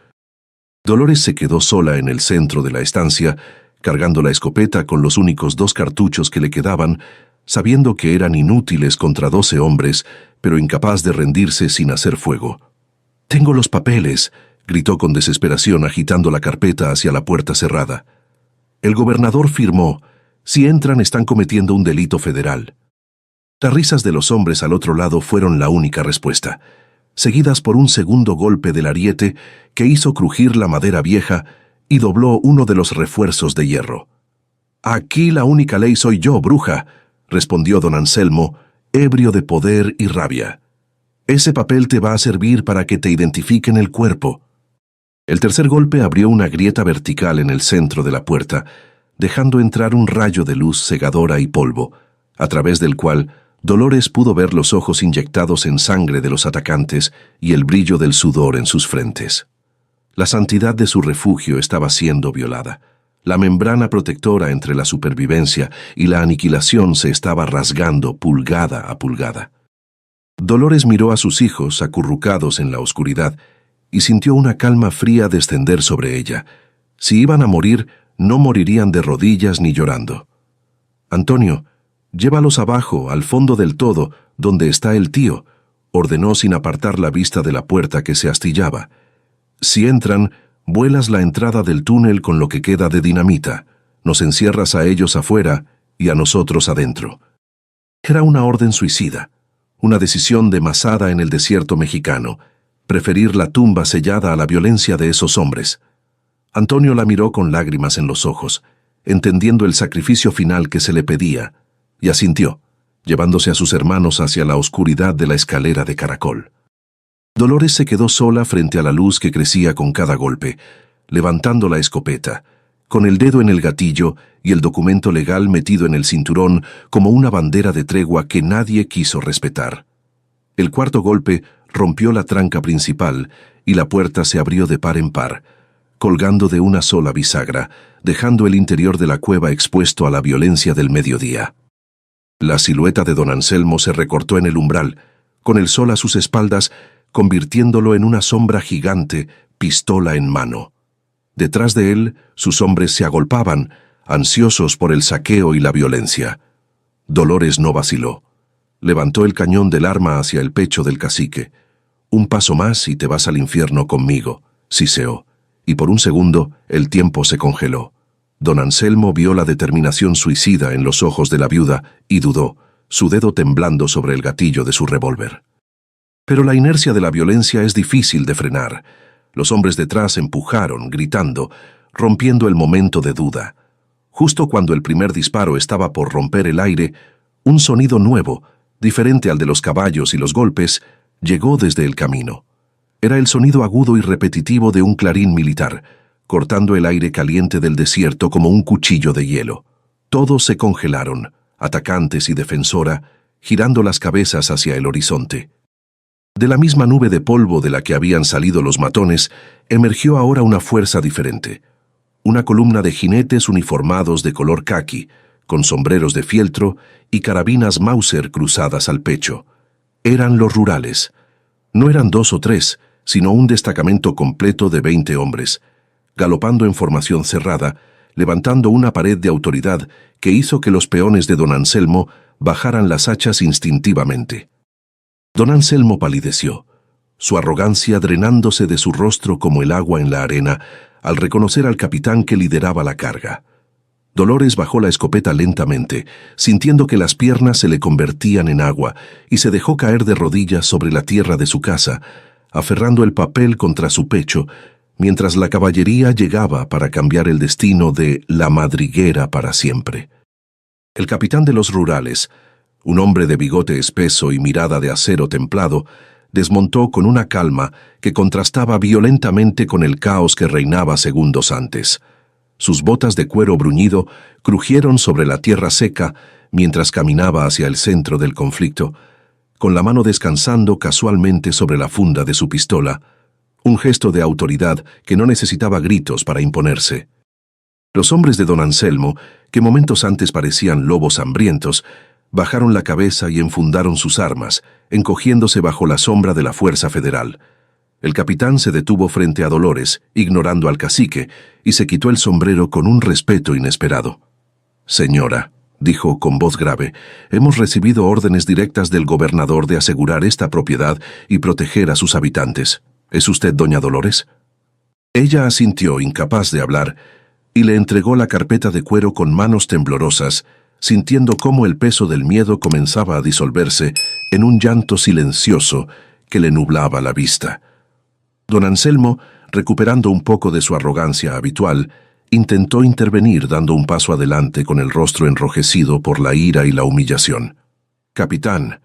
Dolores se quedó sola en el centro de la estancia, cargando la escopeta con los únicos 2 cartuchos que le quedaban, sabiendo que eran inútiles contra 12 hombres, pero incapaz de rendirse sin hacer fuego. «Tengo los papeles», gritó con desesperación agitando la carpeta hacia la puerta cerrada. El gobernador firmó: «Si entran están cometiendo un delito federal». Las risas de los hombres al otro lado fueron la única respuesta, seguidas por un segundo golpe del ariete que hizo crujir la madera vieja y dobló uno de los refuerzos de hierro. «Aquí la única ley soy yo, bruja», respondió don Anselmo, ebrio de poder y rabia. «Ese papel te va a servir para que te identifiquen el cuerpo». El tercer golpe abrió una grieta vertical en el centro de la puerta, dejando entrar un rayo de luz cegadora y polvo, a través del cual Dolores pudo ver los ojos inyectados en sangre de los atacantes y el brillo del sudor en sus frentes. La santidad de su refugio estaba siendo violada. La membrana protectora entre la supervivencia y la aniquilación se estaba rasgando pulgada a pulgada. Dolores miró a sus hijos acurrucados en la oscuridad y sintió una calma fría descender sobre ella. Si iban a morir, no morirían de rodillas ni llorando. «Antonio, llévalos abajo, al fondo del todo, donde está el tío», ordenó sin apartar la vista de la puerta que se astillaba. «Si entran, vuelas la entrada del túnel con lo que queda de dinamita. Nos encierras a ellos afuera y a nosotros adentro». Era una orden suicida, una decisión de Masada en el desierto mexicano, preferir la tumba sellada a la violencia de esos hombres. Antonio la miró con lágrimas en los ojos, entendiendo el sacrificio final que se le pedía, y asintió, llevándose a sus hermanos hacia la oscuridad de la escalera de caracol. Dolores se quedó sola frente a la luz que crecía con cada golpe, levantando la escopeta, con el dedo en el gatillo y el documento legal metido en el cinturón como una bandera de tregua que nadie quiso respetar. El cuarto golpe rompió la tranca principal y la puerta se abrió de par en par, colgando de una sola bisagra, dejando el interior de la cueva expuesto a la violencia del mediodía. La silueta de don Anselmo se recortó en el umbral, con el sol a sus espaldas, convirtiéndolo en una sombra gigante, pistola en mano. Detrás de él, sus hombres se agolpaban, ansiosos por el saqueo y la violencia. Dolores no vaciló. Levantó el cañón del arma hacia el pecho del cacique. «Un paso más y te vas al infierno conmigo», siseó, y por un segundo el tiempo se congeló. Don Anselmo vio la determinación suicida en los ojos de la viuda y dudó, su dedo temblando sobre el gatillo de su revólver. Pero la inercia de la violencia es difícil de frenar. Los hombres detrás empujaron, gritando, rompiendo el momento de duda. Justo cuando el primer disparo estaba por romper el aire, un sonido nuevo, diferente al de los caballos y los golpes, llegó desde el camino. Era el sonido agudo y repetitivo de un clarín militar, cortando el aire caliente del desierto como un cuchillo de hielo. Todos se congelaron, atacantes y defensora, girando las cabezas hacia el horizonte. De la misma nube de polvo de la que habían salido los matones, emergió ahora una fuerza diferente. Una columna de jinetes uniformados de color caqui, con sombreros de fieltro y carabinas Mauser cruzadas al pecho. Eran los rurales. No eran 2 o 3, sino un destacamento completo de 20 hombres, galopando en formación cerrada, levantando una pared de autoridad que hizo que los peones de don Anselmo bajaran las hachas instintivamente. Don Anselmo palideció, su arrogancia drenándose de su rostro como el agua en la arena al reconocer al capitán que lideraba la carga. Dolores bajó la escopeta lentamente, sintiendo que las piernas se le convertían en agua, y se dejó caer de rodillas sobre la tierra de su casa, aferrando el papel contra su pecho, mientras la caballería llegaba para cambiar el destino de la madriguera para siempre. El capitán de los rurales, un hombre de bigote espeso y mirada de acero templado, desmontó con una calma que contrastaba violentamente con el caos que reinaba segundos antes. Sus botas de cuero bruñido crujieron sobre la tierra seca mientras caminaba hacia el centro del conflicto, con la mano descansando casualmente sobre la funda de su pistola, un gesto de autoridad que no necesitaba gritos para imponerse. Los hombres de don Anselmo, que momentos antes parecían lobos hambrientos, bajaron la cabeza y enfundaron sus armas, encogiéndose bajo la sombra de la fuerza federal. El capitán se detuvo frente a Dolores, ignorando al cacique, y se quitó el sombrero con un respeto inesperado. «Señora», dijo con voz grave. «Hemos recibido órdenes directas del gobernador de asegurar esta propiedad y proteger a sus habitantes. ¿Es usted doña Dolores?» Ella asintió, incapaz de hablar, y le entregó la carpeta de cuero con manos temblorosas, sintiendo cómo el peso del miedo comenzaba a disolverse en un llanto silencioso que le nublaba la vista. Don Anselmo, recuperando un poco de su arrogancia habitual, intentó intervenir dando un paso adelante con el rostro enrojecido por la ira y la humillación. «Capitán,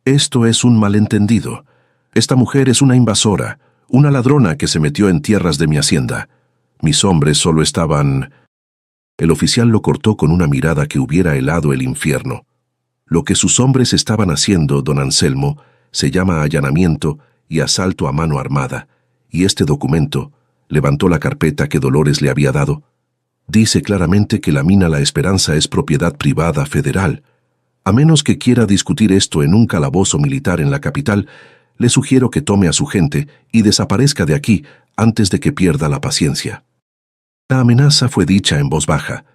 esto es un malentendido. Esta mujer es una invasora, una ladrona que se metió en tierras de mi hacienda. Mis hombres solo estaban...» El oficial lo cortó con una mirada que hubiera helado el infierno. «Lo que sus hombres estaban haciendo, don Anselmo, se llama allanamiento y asalto a mano armada, y este documento», levantó la carpeta que Dolores le había dado, «dice claramente que la mina La Esperanza es propiedad privada federal. A menos que quiera discutir esto en un calabozo militar en la capital, le sugiero que tome a su gente y desaparezca de aquí antes de que pierda la paciencia». La amenaza fue dicha en voz baja,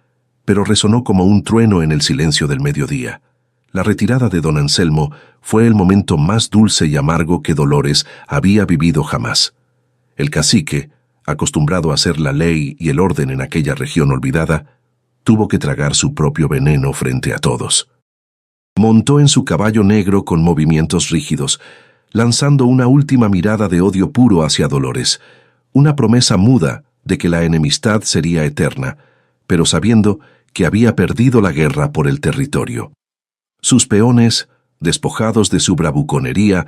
pero resonó como un trueno en el silencio del mediodía. La retirada de don Anselmo fue el momento más dulce y amargo que Dolores había vivido jamás. El cacique, acostumbrado a hacer la ley y el orden en aquella región olvidada, tuvo que tragar su propio veneno frente a todos. Montó en su caballo negro con movimientos rígidos, lanzando una última mirada de odio puro hacia Dolores, una promesa muda de que la enemistad sería eterna, pero sabiendo que había perdido la guerra por el territorio. Sus peones, despojados de su bravuconería,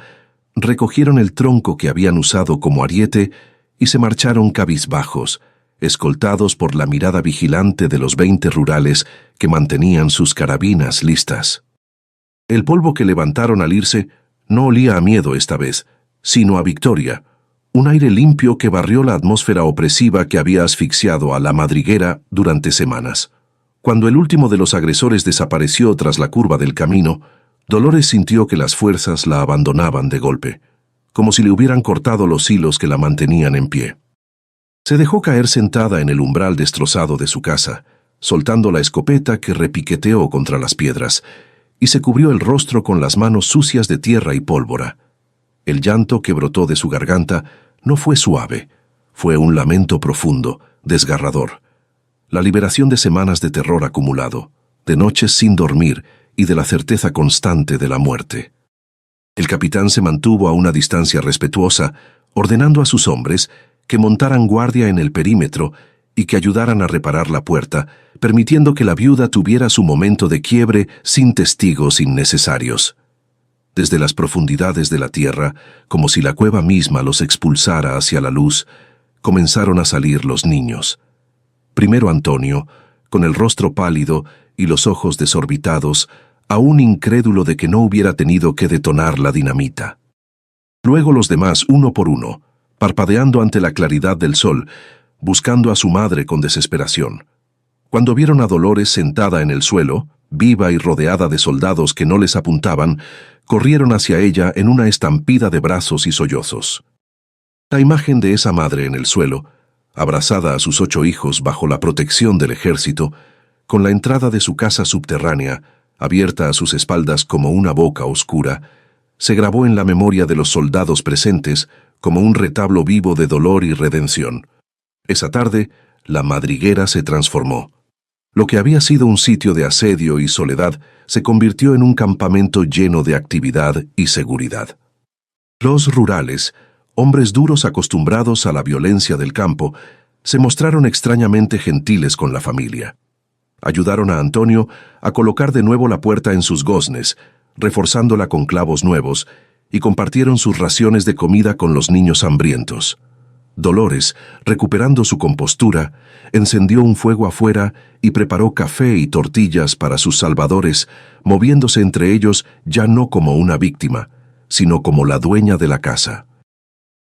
recogieron el tronco que habían usado como ariete y se marcharon cabizbajos, escoltados por la mirada vigilante de los 20 rurales que mantenían sus carabinas listas. El polvo que levantaron al irse no olía a miedo esta vez, sino a victoria, un aire limpio que barrió la atmósfera opresiva que había asfixiado a la madriguera durante semanas. Cuando el último de los agresores desapareció tras la curva del camino, Dolores sintió que las fuerzas la abandonaban de golpe, como si le hubieran cortado los hilos que la mantenían en pie. Se dejó caer sentada en el umbral destrozado de su casa, soltando la escopeta que repiqueteó contra las piedras, y se cubrió el rostro con las manos sucias de tierra y pólvora. El llanto que brotó de su garganta no fue suave, fue un lamento profundo, desgarrador. La liberación de semanas de terror acumulado, de noches sin dormir y de la certeza constante de la muerte. El capitán se mantuvo a una distancia respetuosa, ordenando a sus hombres que montaran guardia en el perímetro y que ayudaran a reparar la puerta, permitiendo que la viuda tuviera su momento de quiebre sin testigos innecesarios. Desde las profundidades de la tierra, como si la cueva misma los expulsara hacia la luz, comenzaron a salir los niños. Primero Antonio, con el rostro pálido y los ojos desorbitados, aún incrédulo de que no hubiera tenido que detonar la dinamita. Luego los demás, uno por uno, parpadeando ante la claridad del sol, buscando a su madre con desesperación. Cuando vieron a Dolores sentada en el suelo, viva y rodeada de soldados que no les apuntaban, corrieron hacia ella en una estampida de brazos y sollozos. La imagen de esa madre en el suelo, abrazada a sus 8 hijos bajo la protección del ejército, con la entrada de su casa subterránea, abierta a sus espaldas como una boca oscura, se grabó en la memoria de los soldados presentes como un retablo vivo de dolor y redención. Esa tarde, la madriguera se transformó. Lo que había sido un sitio de asedio y soledad se convirtió en un campamento lleno de actividad y seguridad. Los rurales, hombres duros acostumbrados a la violencia del campo, se mostraron extrañamente gentiles con la familia. Ayudaron a Antonio a colocar de nuevo la puerta en sus goznes, reforzándola con clavos nuevos, y compartieron sus raciones de comida con los niños hambrientos. Dolores, recuperando su compostura, encendió un fuego afuera y preparó café y tortillas para sus salvadores, moviéndose entre ellos ya no como una víctima, sino como la dueña de la casa.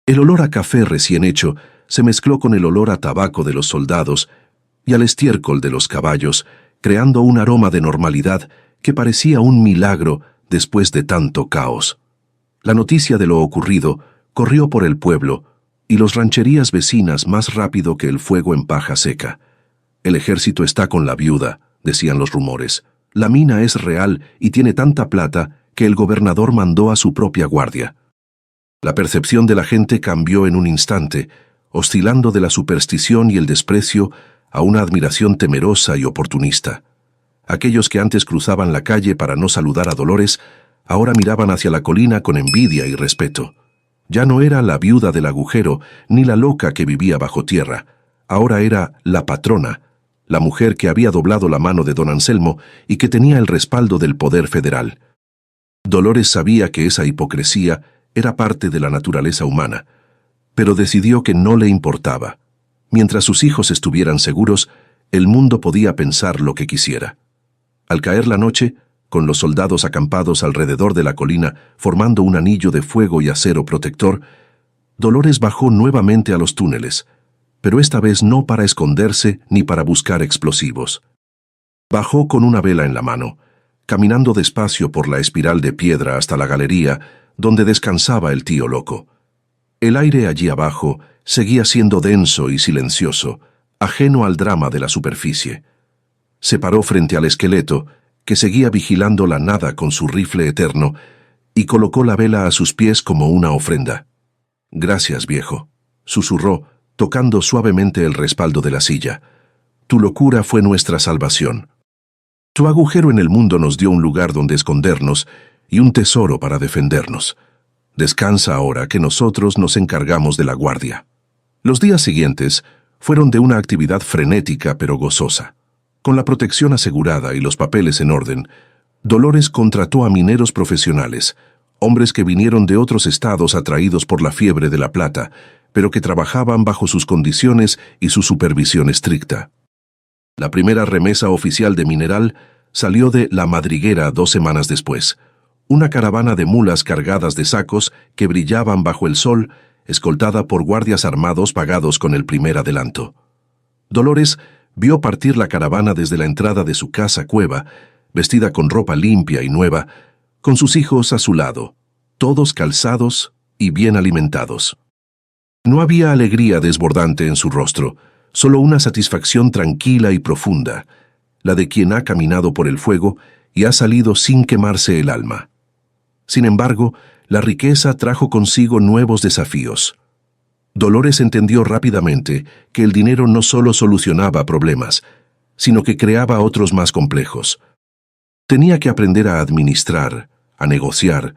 El olor a café recién hecho se mezcló con el olor a tabaco de los soldados y al estiércol de los caballos, creando un aroma de normalidad que parecía un milagro después de tanto caos. La noticia de lo ocurrido corrió por el pueblo y las rancherías vecinas más rápido que el fuego en paja seca. «El ejército está con la viuda», decían los rumores. La mina es real y tiene tanta plata que el gobernador mandó a su propia guardia. La percepción de la gente cambió en un instante, oscilando de la superstición y el desprecio a una admiración temerosa y oportunista. Aquellos que antes cruzaban la calle para no saludar a Dolores, ahora miraban hacia la colina con envidia y respeto. Ya no era la viuda del agujero, ni la loca que vivía bajo tierra. Ahora era la patrona, la mujer que había doblado la mano de don Anselmo y que tenía el respaldo del poder federal. Dolores sabía que esa hipocresía era parte de la naturaleza humana, pero decidió que no le importaba. Mientras sus hijos estuvieran seguros, el mundo podía pensar lo que quisiera. Al caer la noche, con los soldados acampados alrededor de la colina, formando un anillo de fuego y acero protector, Dolores bajó nuevamente a los túneles, pero esta vez no para esconderse ni para buscar explosivos. Bajó con una vela en la mano, caminando despacio por la espiral de piedra hasta la galería donde descansaba el tío loco. El aire allí abajo seguía siendo denso y silencioso, ajeno al drama de la superficie. Se paró frente al esqueleto, que seguía vigilando la nada con su rifle eterno, y colocó la vela a sus pies como una ofrenda. «Gracias, viejo», susurró, tocando suavemente el respaldo de la silla. «Tu locura fue nuestra salvación. Tu agujero en el mundo nos dio un lugar donde escondernos y un tesoro para defendernos. Descansa ahora que nosotros nos encargamos de la guardia». Los días siguientes fueron de una actividad frenética pero gozosa. Con la protección asegurada y los papeles en orden, Dolores contrató a mineros profesionales, hombres que vinieron de otros estados atraídos por la fiebre de la plata, pero que trabajaban bajo sus condiciones y su supervisión estricta. La primera remesa oficial de mineral salió de La Madriguera 2 semanas después, una caravana de mulas cargadas de sacos que brillaban bajo el sol, escoltada por guardias armados pagados con el primer adelanto. Dolores vio partir la caravana desde la entrada de su casa cueva, vestida con ropa limpia y nueva, con sus hijos a su lado, todos calzados y bien alimentados. No había alegría desbordante en su rostro, solo una satisfacción tranquila y profunda, la de quien ha caminado por el fuego y ha salido sin quemarse el alma. Sin embargo, la riqueza trajo consigo nuevos desafíos. Dolores entendió rápidamente que el dinero no solo solucionaba problemas, sino que creaba otros más complejos. Tenía que aprender a administrar, a negociar,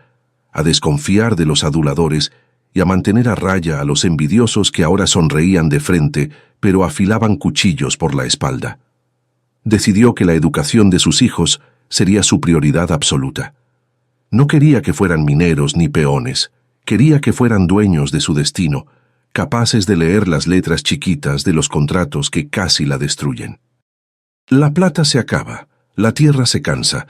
a desconfiar de los aduladores y a mantener a raya a los envidiosos que ahora sonreían de frente, pero afilaban cuchillos por la espalda. Decidió que la educación de sus hijos sería su prioridad absoluta. No quería que fueran mineros ni peones, quería que fueran dueños de su destino, capaces de leer las letras chiquitas de los contratos que casi la destruyen. La plata se acaba, la tierra se cansa,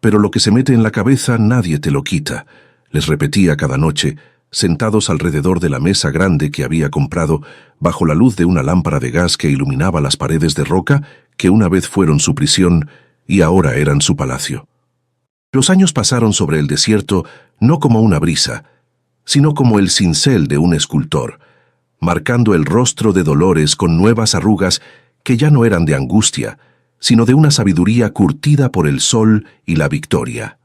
pero lo que se mete en la cabeza nadie te lo quita, les repetía cada noche, sentados alrededor de la mesa grande que había comprado, bajo la luz de una lámpara de gas que iluminaba las paredes de roca que una vez fueron su prisión y ahora eran su palacio. Los años pasaron sobre el desierto no como una brisa, sino como el cincel de un escultor, marcando el rostro de Dolores con nuevas arrugas que ya no eran de angustia, sino de una sabiduría curtida por el sol y la victoria.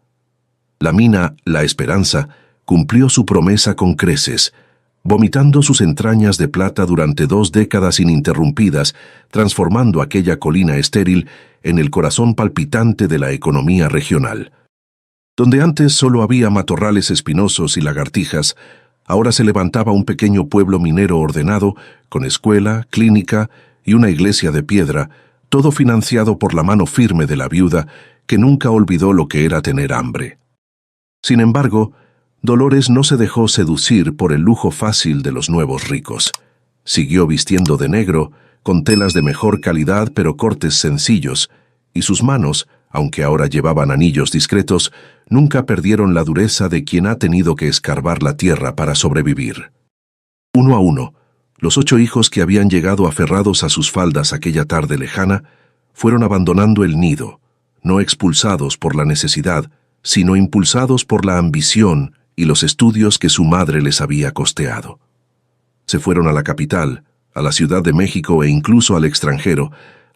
La mina, La Esperanza, cumplió su promesa con creces, vomitando sus entrañas de plata durante 2 décadas ininterrumpidas, transformando aquella colina estéril en el corazón palpitante de la economía regional. Donde antes solo había matorrales espinosos y lagartijas, ahora se levantaba un pequeño pueblo minero ordenado, con escuela, clínica y una iglesia de piedra, todo financiado por la mano firme de la viuda, que nunca olvidó lo que era tener hambre. Sin embargo, Dolores no se dejó seducir por el lujo fácil de los nuevos ricos. Siguió vistiendo de negro, con telas de mejor calidad pero cortes sencillos, y sus manos, aunque ahora llevaban anillos discretos, nunca perdieron la dureza de quien ha tenido que escarbar la tierra para sobrevivir. Uno a uno, los 8 hijos que habían llegado aferrados a sus faldas aquella tarde lejana, fueron abandonando el nido, no expulsados por la necesidad, sino impulsados por la ambición y los estudios que su madre les había costeado. Se fueron a la capital, a la Ciudad de México e incluso al extranjero,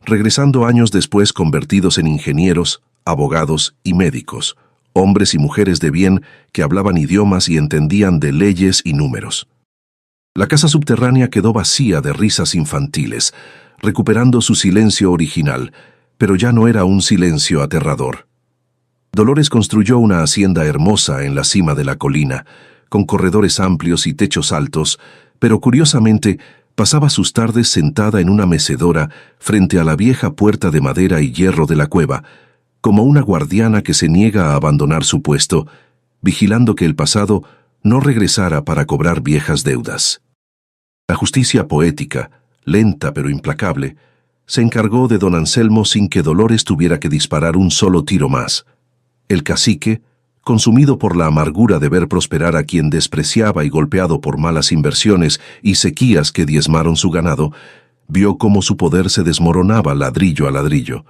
regresando años después convertidos en ingenieros, abogados y médicos, hombres y mujeres de bien que hablaban idiomas y entendían de leyes y números. La casa subterránea quedó vacía de risas infantiles, recuperando su silencio original, pero ya no era un silencio aterrador. Dolores construyó una hacienda hermosa en la cima de la colina, con corredores amplios y techos altos, pero curiosamente pasaba sus tardes sentada en una mecedora frente a la vieja puerta de madera y hierro de la cueva, como una guardiana que se niega a abandonar su puesto, vigilando que el pasado no regresara para cobrar viejas deudas. La justicia poética, lenta pero implacable, se encargó de don Anselmo sin que Dolores tuviera que disparar un solo tiro más. El cacique, consumido por la amargura de ver prosperar a quien despreciaba y golpeado por malas inversiones y sequías que diezmaron su ganado, vio cómo su poder se desmoronaba ladrillo a ladrillo.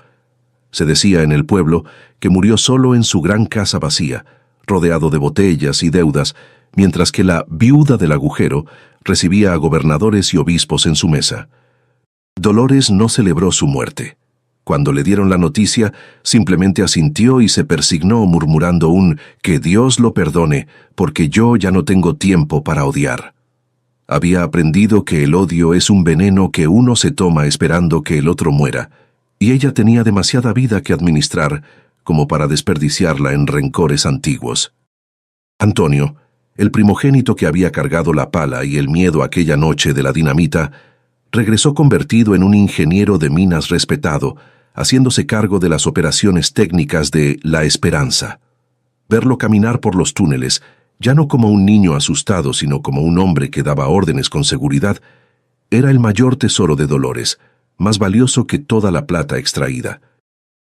Se decía en el pueblo que murió solo en su gran casa vacía, rodeado de botellas y deudas, mientras que la viuda del agujero recibía a gobernadores y obispos en su mesa. Dolores no celebró su muerte. Cuando le dieron la noticia, simplemente asintió y se persignó murmurando un «Que Dios lo perdone, porque yo ya no tengo tiempo para odiar». Había aprendido que el odio es un veneno que uno se toma esperando que el otro muera, y ella tenía demasiada vida que administrar como para desperdiciarla en rencores antiguos. Antonio, el primogénito que había cargado la pala y el miedo aquella noche de la dinamita, regresó convertido en un ingeniero de minas respetado, haciéndose cargo de las operaciones técnicas de La Esperanza. Verlo caminar por los túneles, ya no como un niño asustado, sino como un hombre que daba órdenes con seguridad, era el mayor tesoro de Dolores, más valioso que toda la plata extraída.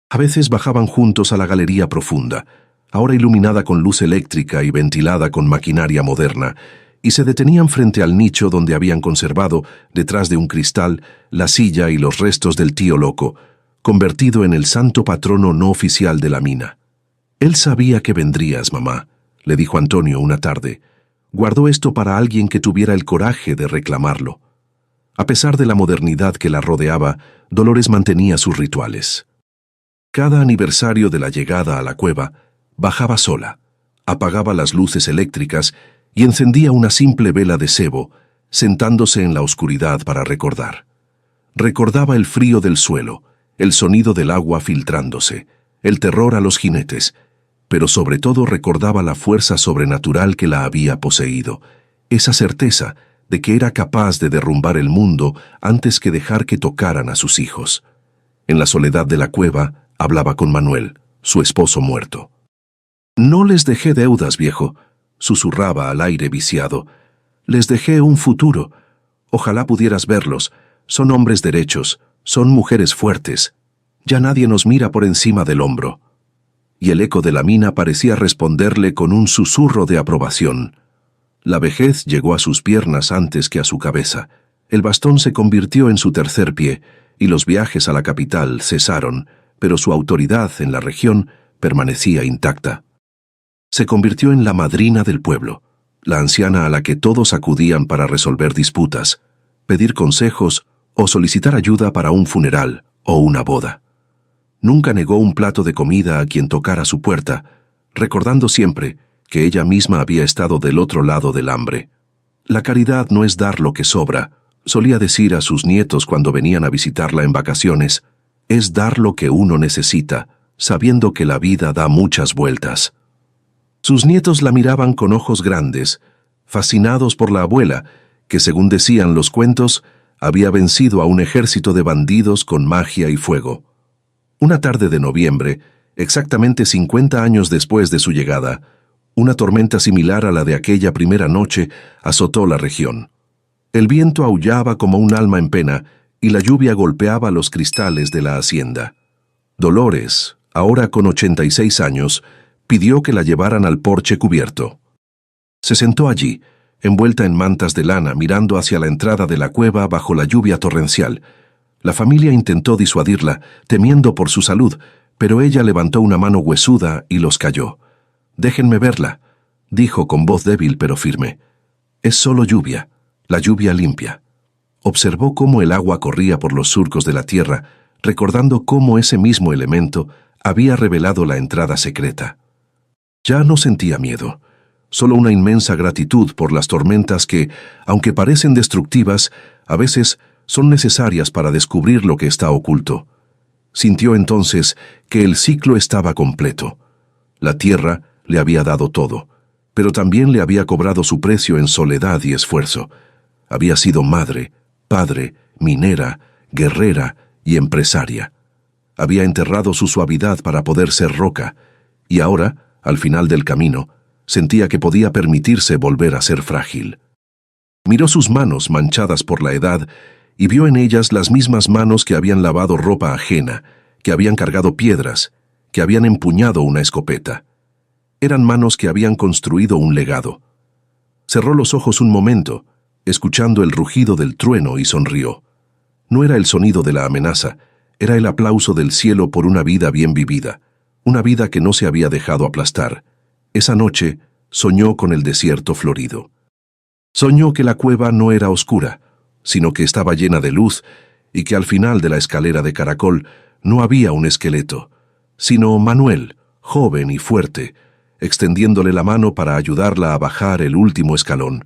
A veces bajaban juntos a la galería profunda, ahora iluminada con luz eléctrica y ventilada con maquinaria moderna, y se detenían frente al nicho donde habían conservado, detrás de un cristal, la silla y los restos del tío loco, convertido en el santo patrono no oficial de la mina. «Él sabía que vendrías, mamá», le dijo Antonio una tarde. Guardó esto para alguien que tuviera el coraje de reclamarlo. A pesar de la modernidad que la rodeaba, Dolores mantenía sus rituales. Cada aniversario de la llegada a la cueva, bajaba sola, apagaba las luces eléctricas y encendía una simple vela de sebo, sentándose en la oscuridad para recordar. Recordaba el frío del suelo, el sonido del agua filtrándose, el terror a los jinetes, pero sobre todo recordaba la fuerza sobrenatural que la había poseído, esa certeza de que era capaz de derrumbar el mundo antes que dejar que tocaran a sus hijos. En la soledad de la cueva, hablaba con Manuel, su esposo muerto. «No les dejé deudas, viejo», susurraba al aire viciado. «Les dejé un futuro. Ojalá pudieras verlos. Son hombres derechos, son mujeres fuertes. Ya nadie nos mira por encima del hombro». Y el eco de la mina parecía responderle con un susurro de aprobación. La vejez llegó a sus piernas antes que a su cabeza. El bastón se convirtió en su tercer pie, y los viajes a la capital cesaron, pero su autoridad en la región permanecía intacta. Se convirtió en la madrina del pueblo, la anciana a la que todos acudían para resolver disputas, pedir consejos o solicitar ayuda para un funeral o una boda. Nunca negó un plato de comida a quien tocara su puerta, recordando siempre que ella misma había estado del otro lado del hambre. «La caridad no es dar lo que sobra», solía decir a sus nietos cuando venían a visitarla en vacaciones, «es dar lo que uno necesita, sabiendo que la vida da muchas vueltas». Sus nietos la miraban con ojos grandes, fascinados por la abuela, que según decían los cuentos, había vencido a un ejército de bandidos con magia y fuego. Una tarde de noviembre, exactamente 50 años después de su llegada, una tormenta similar a la de aquella primera noche azotó la región. El viento aullaba como un alma en pena y la lluvia golpeaba los cristales de la hacienda. Dolores, ahora con 86 años, pidió que la llevaran al porche cubierto. Se sentó allí, envuelta en mantas de lana, mirando hacia la entrada de la cueva bajo la lluvia torrencial. La familia intentó disuadirla, temiendo por su salud, pero ella levantó una mano huesuda y los calló. «Déjenme verla», dijo con voz débil pero firme. «Es solo lluvia, la lluvia limpia». Observó cómo el agua corría por los surcos de la tierra, recordando cómo ese mismo elemento había revelado la entrada secreta. Ya no sentía miedo, solo una inmensa gratitud por las tormentas que, aunque parecen destructivas, a veces son necesarias para descubrir lo que está oculto. Sintió entonces que el ciclo estaba completo. La tierra le había dado todo, pero también le había cobrado su precio en soledad y esfuerzo. Había sido madre, padre, minera, guerrera y empresaria. Había enterrado su suavidad para poder ser roca, y ahora, al final del camino, sentía que podía permitirse volver a ser frágil. Miró sus manos manchadas por la edad y vio en ellas las mismas manos que habían lavado ropa ajena, que habían cargado piedras, que habían empuñado una escopeta. Eran manos que habían construido un legado. Cerró los ojos un momento, escuchando el rugido del trueno, y sonrió. No era el sonido de la amenaza, era el aplauso del cielo por una vida bien vivida, una vida que no se había dejado aplastar. Esa noche soñó con el desierto florido. Soñó que la cueva no era oscura, sino que estaba llena de luz, y que al final de la escalera de caracol no había un esqueleto, sino Manuel, joven y fuerte, extendiéndole la mano para ayudarla a bajar el último escalón.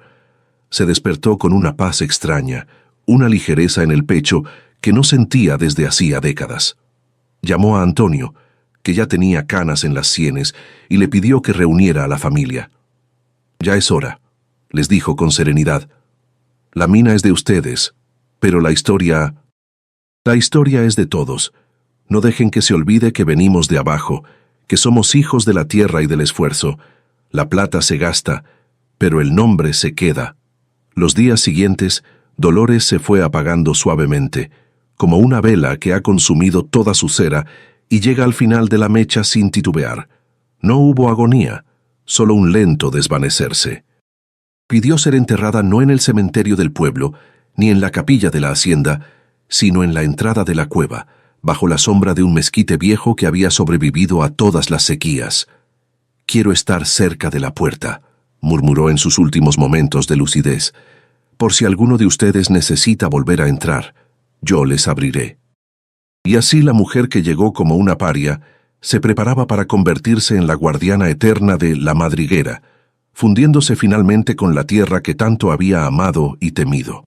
Se despertó con una paz extraña, una ligereza en el pecho que no sentía desde hacía décadas. Llamó a Antonio, que ya tenía canas en las sienes, y le pidió que reuniera a la familia. «Ya es hora», les dijo con serenidad. «La mina es de ustedes, pero la historia es de todos. No dejen que se olvide que venimos de abajo, que somos hijos de la tierra y del esfuerzo. La plata se gasta, pero el nombre se queda». Los días siguientes, Dolores se fue apagando suavemente, como una vela que ha consumido toda su cera y llega al final de la mecha sin titubear. No hubo agonía, solo un lento desvanecerse. Pidió ser enterrada no en el cementerio del pueblo, ni en la capilla de la hacienda, sino en la entrada de la cueva, bajo la sombra de un mezquite viejo que había sobrevivido a todas las sequías. «Quiero estar cerca de la puerta», murmuró en sus últimos momentos de lucidez. «Por si alguno de ustedes necesita volver a entrar, yo les abriré». Y así la mujer, que llegó como una paria, se preparaba para convertirse en la guardiana eterna de la madriguera, fundiéndose finalmente con la tierra que tanto había amado y temido.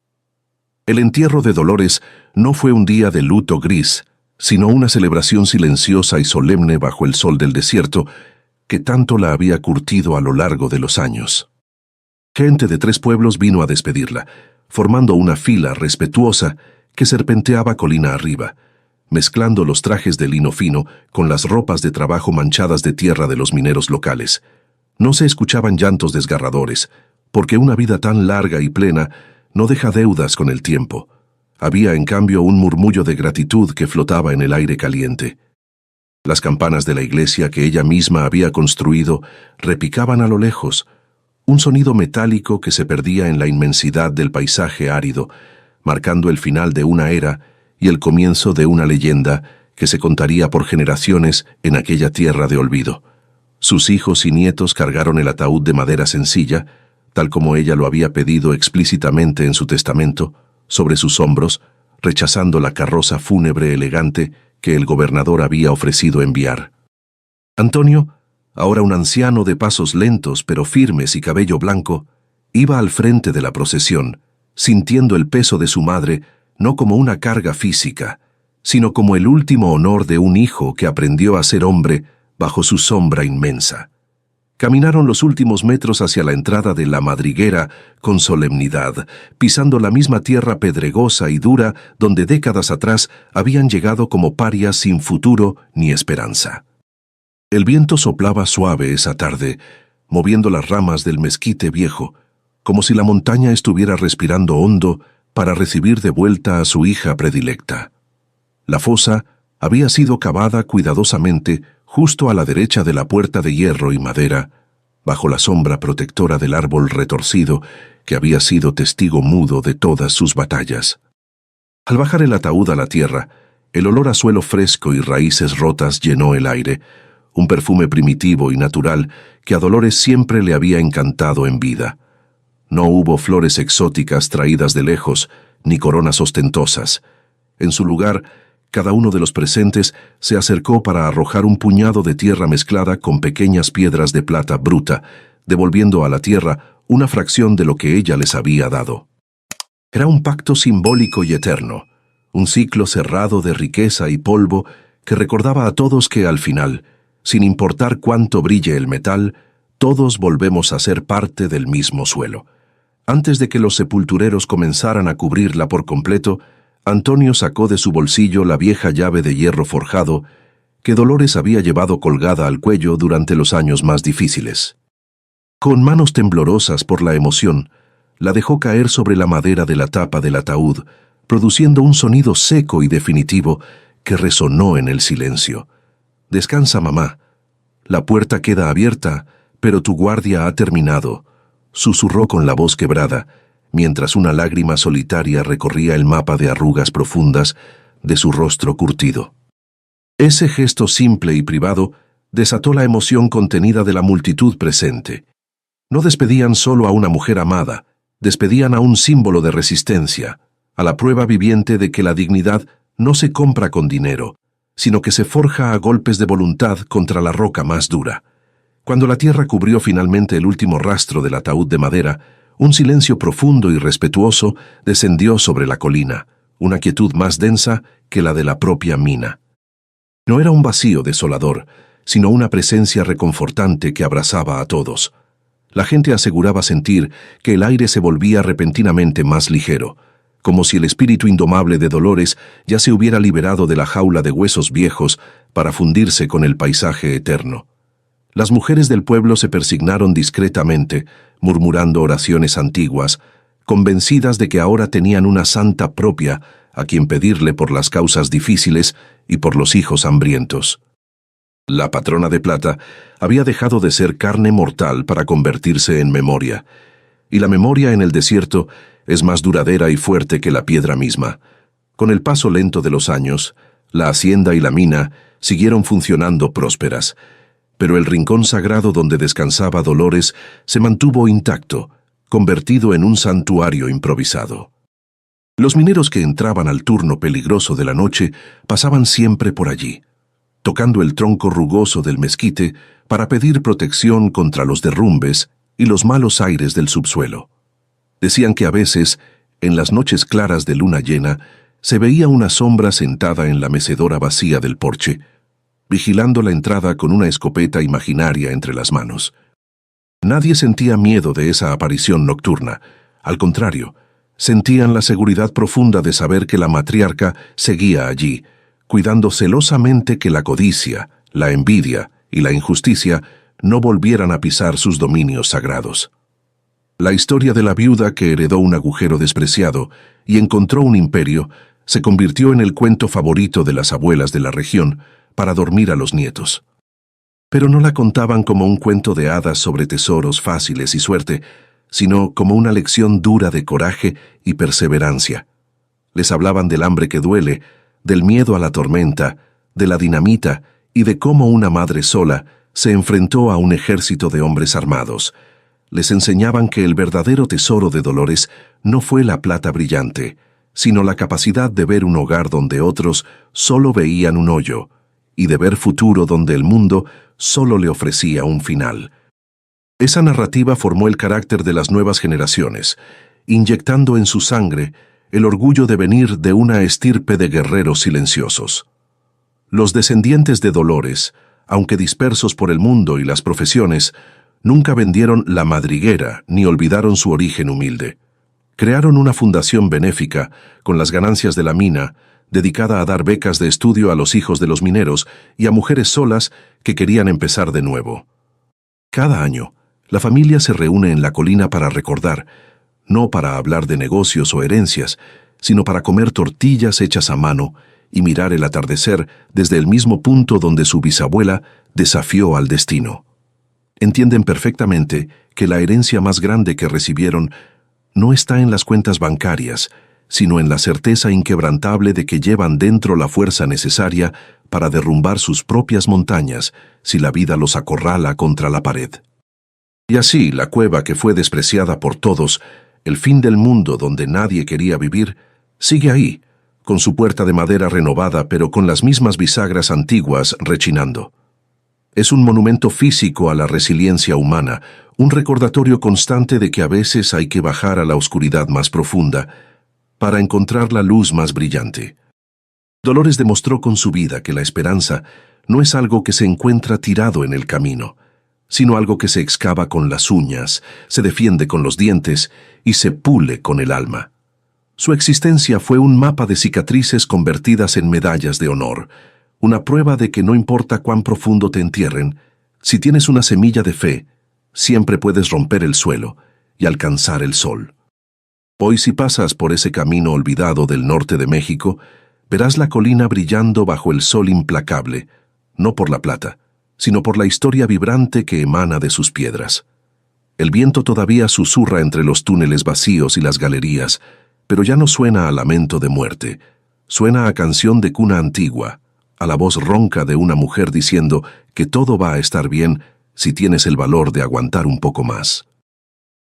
El entierro de Dolores no fue un día de luto gris, sino una celebración silenciosa y solemne bajo el sol del desierto que tanto la había curtido a lo largo de los años. Gente de 3 pueblos vino a despedirla, formando una fila respetuosa que serpenteaba colina arriba, mezclando los trajes de lino fino con las ropas de trabajo manchadas de tierra de los mineros locales. No se escuchaban llantos desgarradores, porque una vida tan larga y plena no deja deudas con el tiempo. Había, en cambio, un murmullo de gratitud que flotaba en el aire caliente. Las campanas de la iglesia que ella misma había construido repicaban a lo lejos, un sonido metálico que se perdía en la inmensidad del paisaje árido, marcando el final de una era y el comienzo de una leyenda que se contaría por generaciones en aquella tierra de olvido. Sus hijos y nietos cargaron el ataúd de madera sencilla, tal como ella lo había pedido explícitamente en su testamento, sobre sus hombros, rechazando la carroza fúnebre elegante que el gobernador había ofrecido enviar. Antonio, ahora un anciano de pasos lentos pero firmes y cabello blanco, iba al frente de la procesión, sintiendo el peso de su madre no como una carga física, sino como el último honor de un hijo que aprendió a ser hombre bajo su sombra inmensa. Caminaron los últimos metros hacia la entrada de la madriguera con solemnidad, pisando la misma tierra pedregosa y dura donde décadas atrás habían llegado como parias sin futuro ni esperanza. El viento soplaba suave esa tarde, moviendo las ramas del mezquite viejo, como si la montaña estuviera respirando hondo para recibir de vuelta a su hija predilecta. La fosa había sido cavada cuidadosamente justo a la derecha de la puerta de hierro y madera, bajo la sombra protectora del árbol retorcido que había sido testigo mudo de todas sus batallas. Al bajar el ataúd a la tierra, el olor a suelo fresco y raíces rotas llenó el aire, un perfume primitivo y natural que a Dolores siempre le había encantado en vida. No hubo flores exóticas traídas de lejos, ni coronas ostentosas. En su lugar, Cada uno de los presentes se acercó para arrojar un puñado de tierra mezclada con pequeñas piedras de plata bruta, devolviendo a la tierra una fracción de lo que ella les había dado. Era un pacto simbólico y eterno, un ciclo cerrado de riqueza y polvo que recordaba a todos que al final, sin importar cuánto brille el metal, todos volvemos a ser parte del mismo suelo. Antes de que los sepultureros comenzaran a cubrirla por completo, Antonio sacó de su bolsillo la vieja llave de hierro forjado que Dolores había llevado colgada al cuello durante los años más difíciles. Con manos temblorosas por la emoción, la dejó caer sobre la madera de la tapa del ataúd, produciendo un sonido seco y definitivo que resonó en el silencio. «Descansa, mamá. La puerta queda abierta, pero tu guardia ha terminado», susurró con la voz quebrada, mientras una lágrima solitaria recorría el mapa de arrugas profundas de su rostro curtido. Ese gesto simple y privado desató la emoción contenida de la multitud presente. No despedían solo a una mujer amada, despedían a un símbolo de resistencia, a la prueba viviente de que la dignidad no se compra con dinero, sino que se forja a golpes de voluntad contra la roca más dura. Cuando la tierra cubrió finalmente el último rastro del ataúd de madera, un silencio profundo y respetuoso descendió sobre la colina, una quietud más densa que la de la propia mina. No era un vacío desolador, sino una presencia reconfortante que abrazaba a todos. La gente aseguraba sentir que el aire se volvía repentinamente más ligero, como si el espíritu indomable de Dolores ya se hubiera liberado de la jaula de huesos viejos para fundirse con el paisaje eterno. Las mujeres del pueblo se persignaron discretamente, murmurando oraciones antiguas, convencidas de que ahora tenían una santa propia a quien pedirle por las causas difíciles y por los hijos hambrientos. La patrona de plata había dejado de ser carne mortal para convertirse en memoria, y la memoria en el desierto es más duradera y fuerte que la piedra misma. Con el paso lento de los años, la hacienda y la mina siguieron funcionando prósperas, pero el rincón sagrado donde descansaba Dolores se mantuvo intacto, convertido en un santuario improvisado. Los mineros que entraban al turno peligroso de la noche pasaban siempre por allí, tocando el tronco rugoso del mezquite para pedir protección contra los derrumbes y los malos aires del subsuelo. Decían que a veces, en las noches claras de luna llena, se veía una sombra sentada en la mecedora vacía del porche, vigilando la entrada con una escopeta imaginaria entre las manos. Nadie sentía miedo de esa aparición nocturna. Al contrario, sentían la seguridad profunda de saber que la matriarca seguía allí, cuidando celosamente que la codicia, la envidia y la injusticia no volvieran a pisar sus dominios sagrados. La historia de la viuda que heredó un agujero despreciado y encontró un imperio se convirtió en el cuento favorito de las abuelas de la región para dormir a los nietos. Pero no la contaban como un cuento de hadas sobre tesoros fáciles y suerte, sino como una lección dura de coraje y perseverancia. Les hablaban del hambre que duele, del miedo a la tormenta, de la dinamita y de cómo una madre sola se enfrentó a un ejército de hombres armados. Les enseñaban que el verdadero tesoro de Dolores no fue la plata brillante, sino la capacidad de ver un hogar donde otros solo veían un hoyo, y de ver futuro donde el mundo solo le ofrecía un final. Esa narrativa formó el carácter de las nuevas generaciones, inyectando en su sangre el orgullo de venir de una estirpe de guerreros silenciosos. Los descendientes de Dolores, aunque dispersos por el mundo y las profesiones, nunca vendieron la madriguera ni olvidaron su origen humilde. Crearon una fundación benéfica, con las ganancias de la mina, dedicada a dar becas de estudio a los hijos de los mineros y a mujeres solas que querían empezar de nuevo. Cada año, la familia se reúne en la colina para recordar, no para hablar de negocios o herencias, sino para comer tortillas hechas a mano y mirar el atardecer desde el mismo punto donde su bisabuela desafió al destino. Entienden perfectamente que la herencia más grande que recibieron no está en las cuentas bancarias, sino en la certeza inquebrantable de que llevan dentro la fuerza necesaria para derrumbar sus propias montañas si la vida los acorrala contra la pared. Y así, la cueva que fue despreciada por todos, el fin del mundo donde nadie quería vivir, sigue ahí, con su puerta de madera renovada pero con las mismas bisagras antiguas rechinando. Es un monumento físico a la resiliencia humana, un recordatorio constante de que a veces hay que bajar a la oscuridad más profunda para encontrar la luz más brillante. Dolores demostró con su vida que la esperanza no es algo que se encuentra tirado en el camino, sino algo que se excava con las uñas, se defiende con los dientes y se pule con el alma. Su existencia fue un mapa de cicatrices convertidas en medallas de honor, una prueba de que no importa cuán profundo te entierren, si tienes una semilla de fe, siempre puedes romper el suelo y alcanzar el sol. Hoy, si pasas por ese camino olvidado del norte de México, verás la colina brillando bajo el sol implacable, no por la plata, sino por la historia vibrante que emana de sus piedras. El viento todavía susurra entre los túneles vacíos y las galerías, pero ya no suena a lamento de muerte, suena a canción de cuna antigua, a la voz ronca de una mujer diciendo que todo va a estar bien si tienes el valor de aguantar un poco más.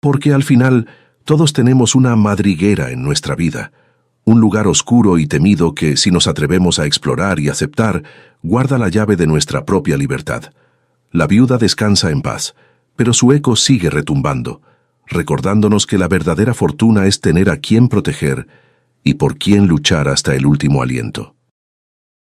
Porque al final, todos tenemos una madriguera en nuestra vida, un lugar oscuro y temido que, si nos atrevemos a explorar y aceptar, guarda la llave de nuestra propia libertad. La viuda descansa en paz, pero su eco sigue retumbando, recordándonos que la verdadera fortuna es tener a quien proteger y por quien luchar hasta el último aliento.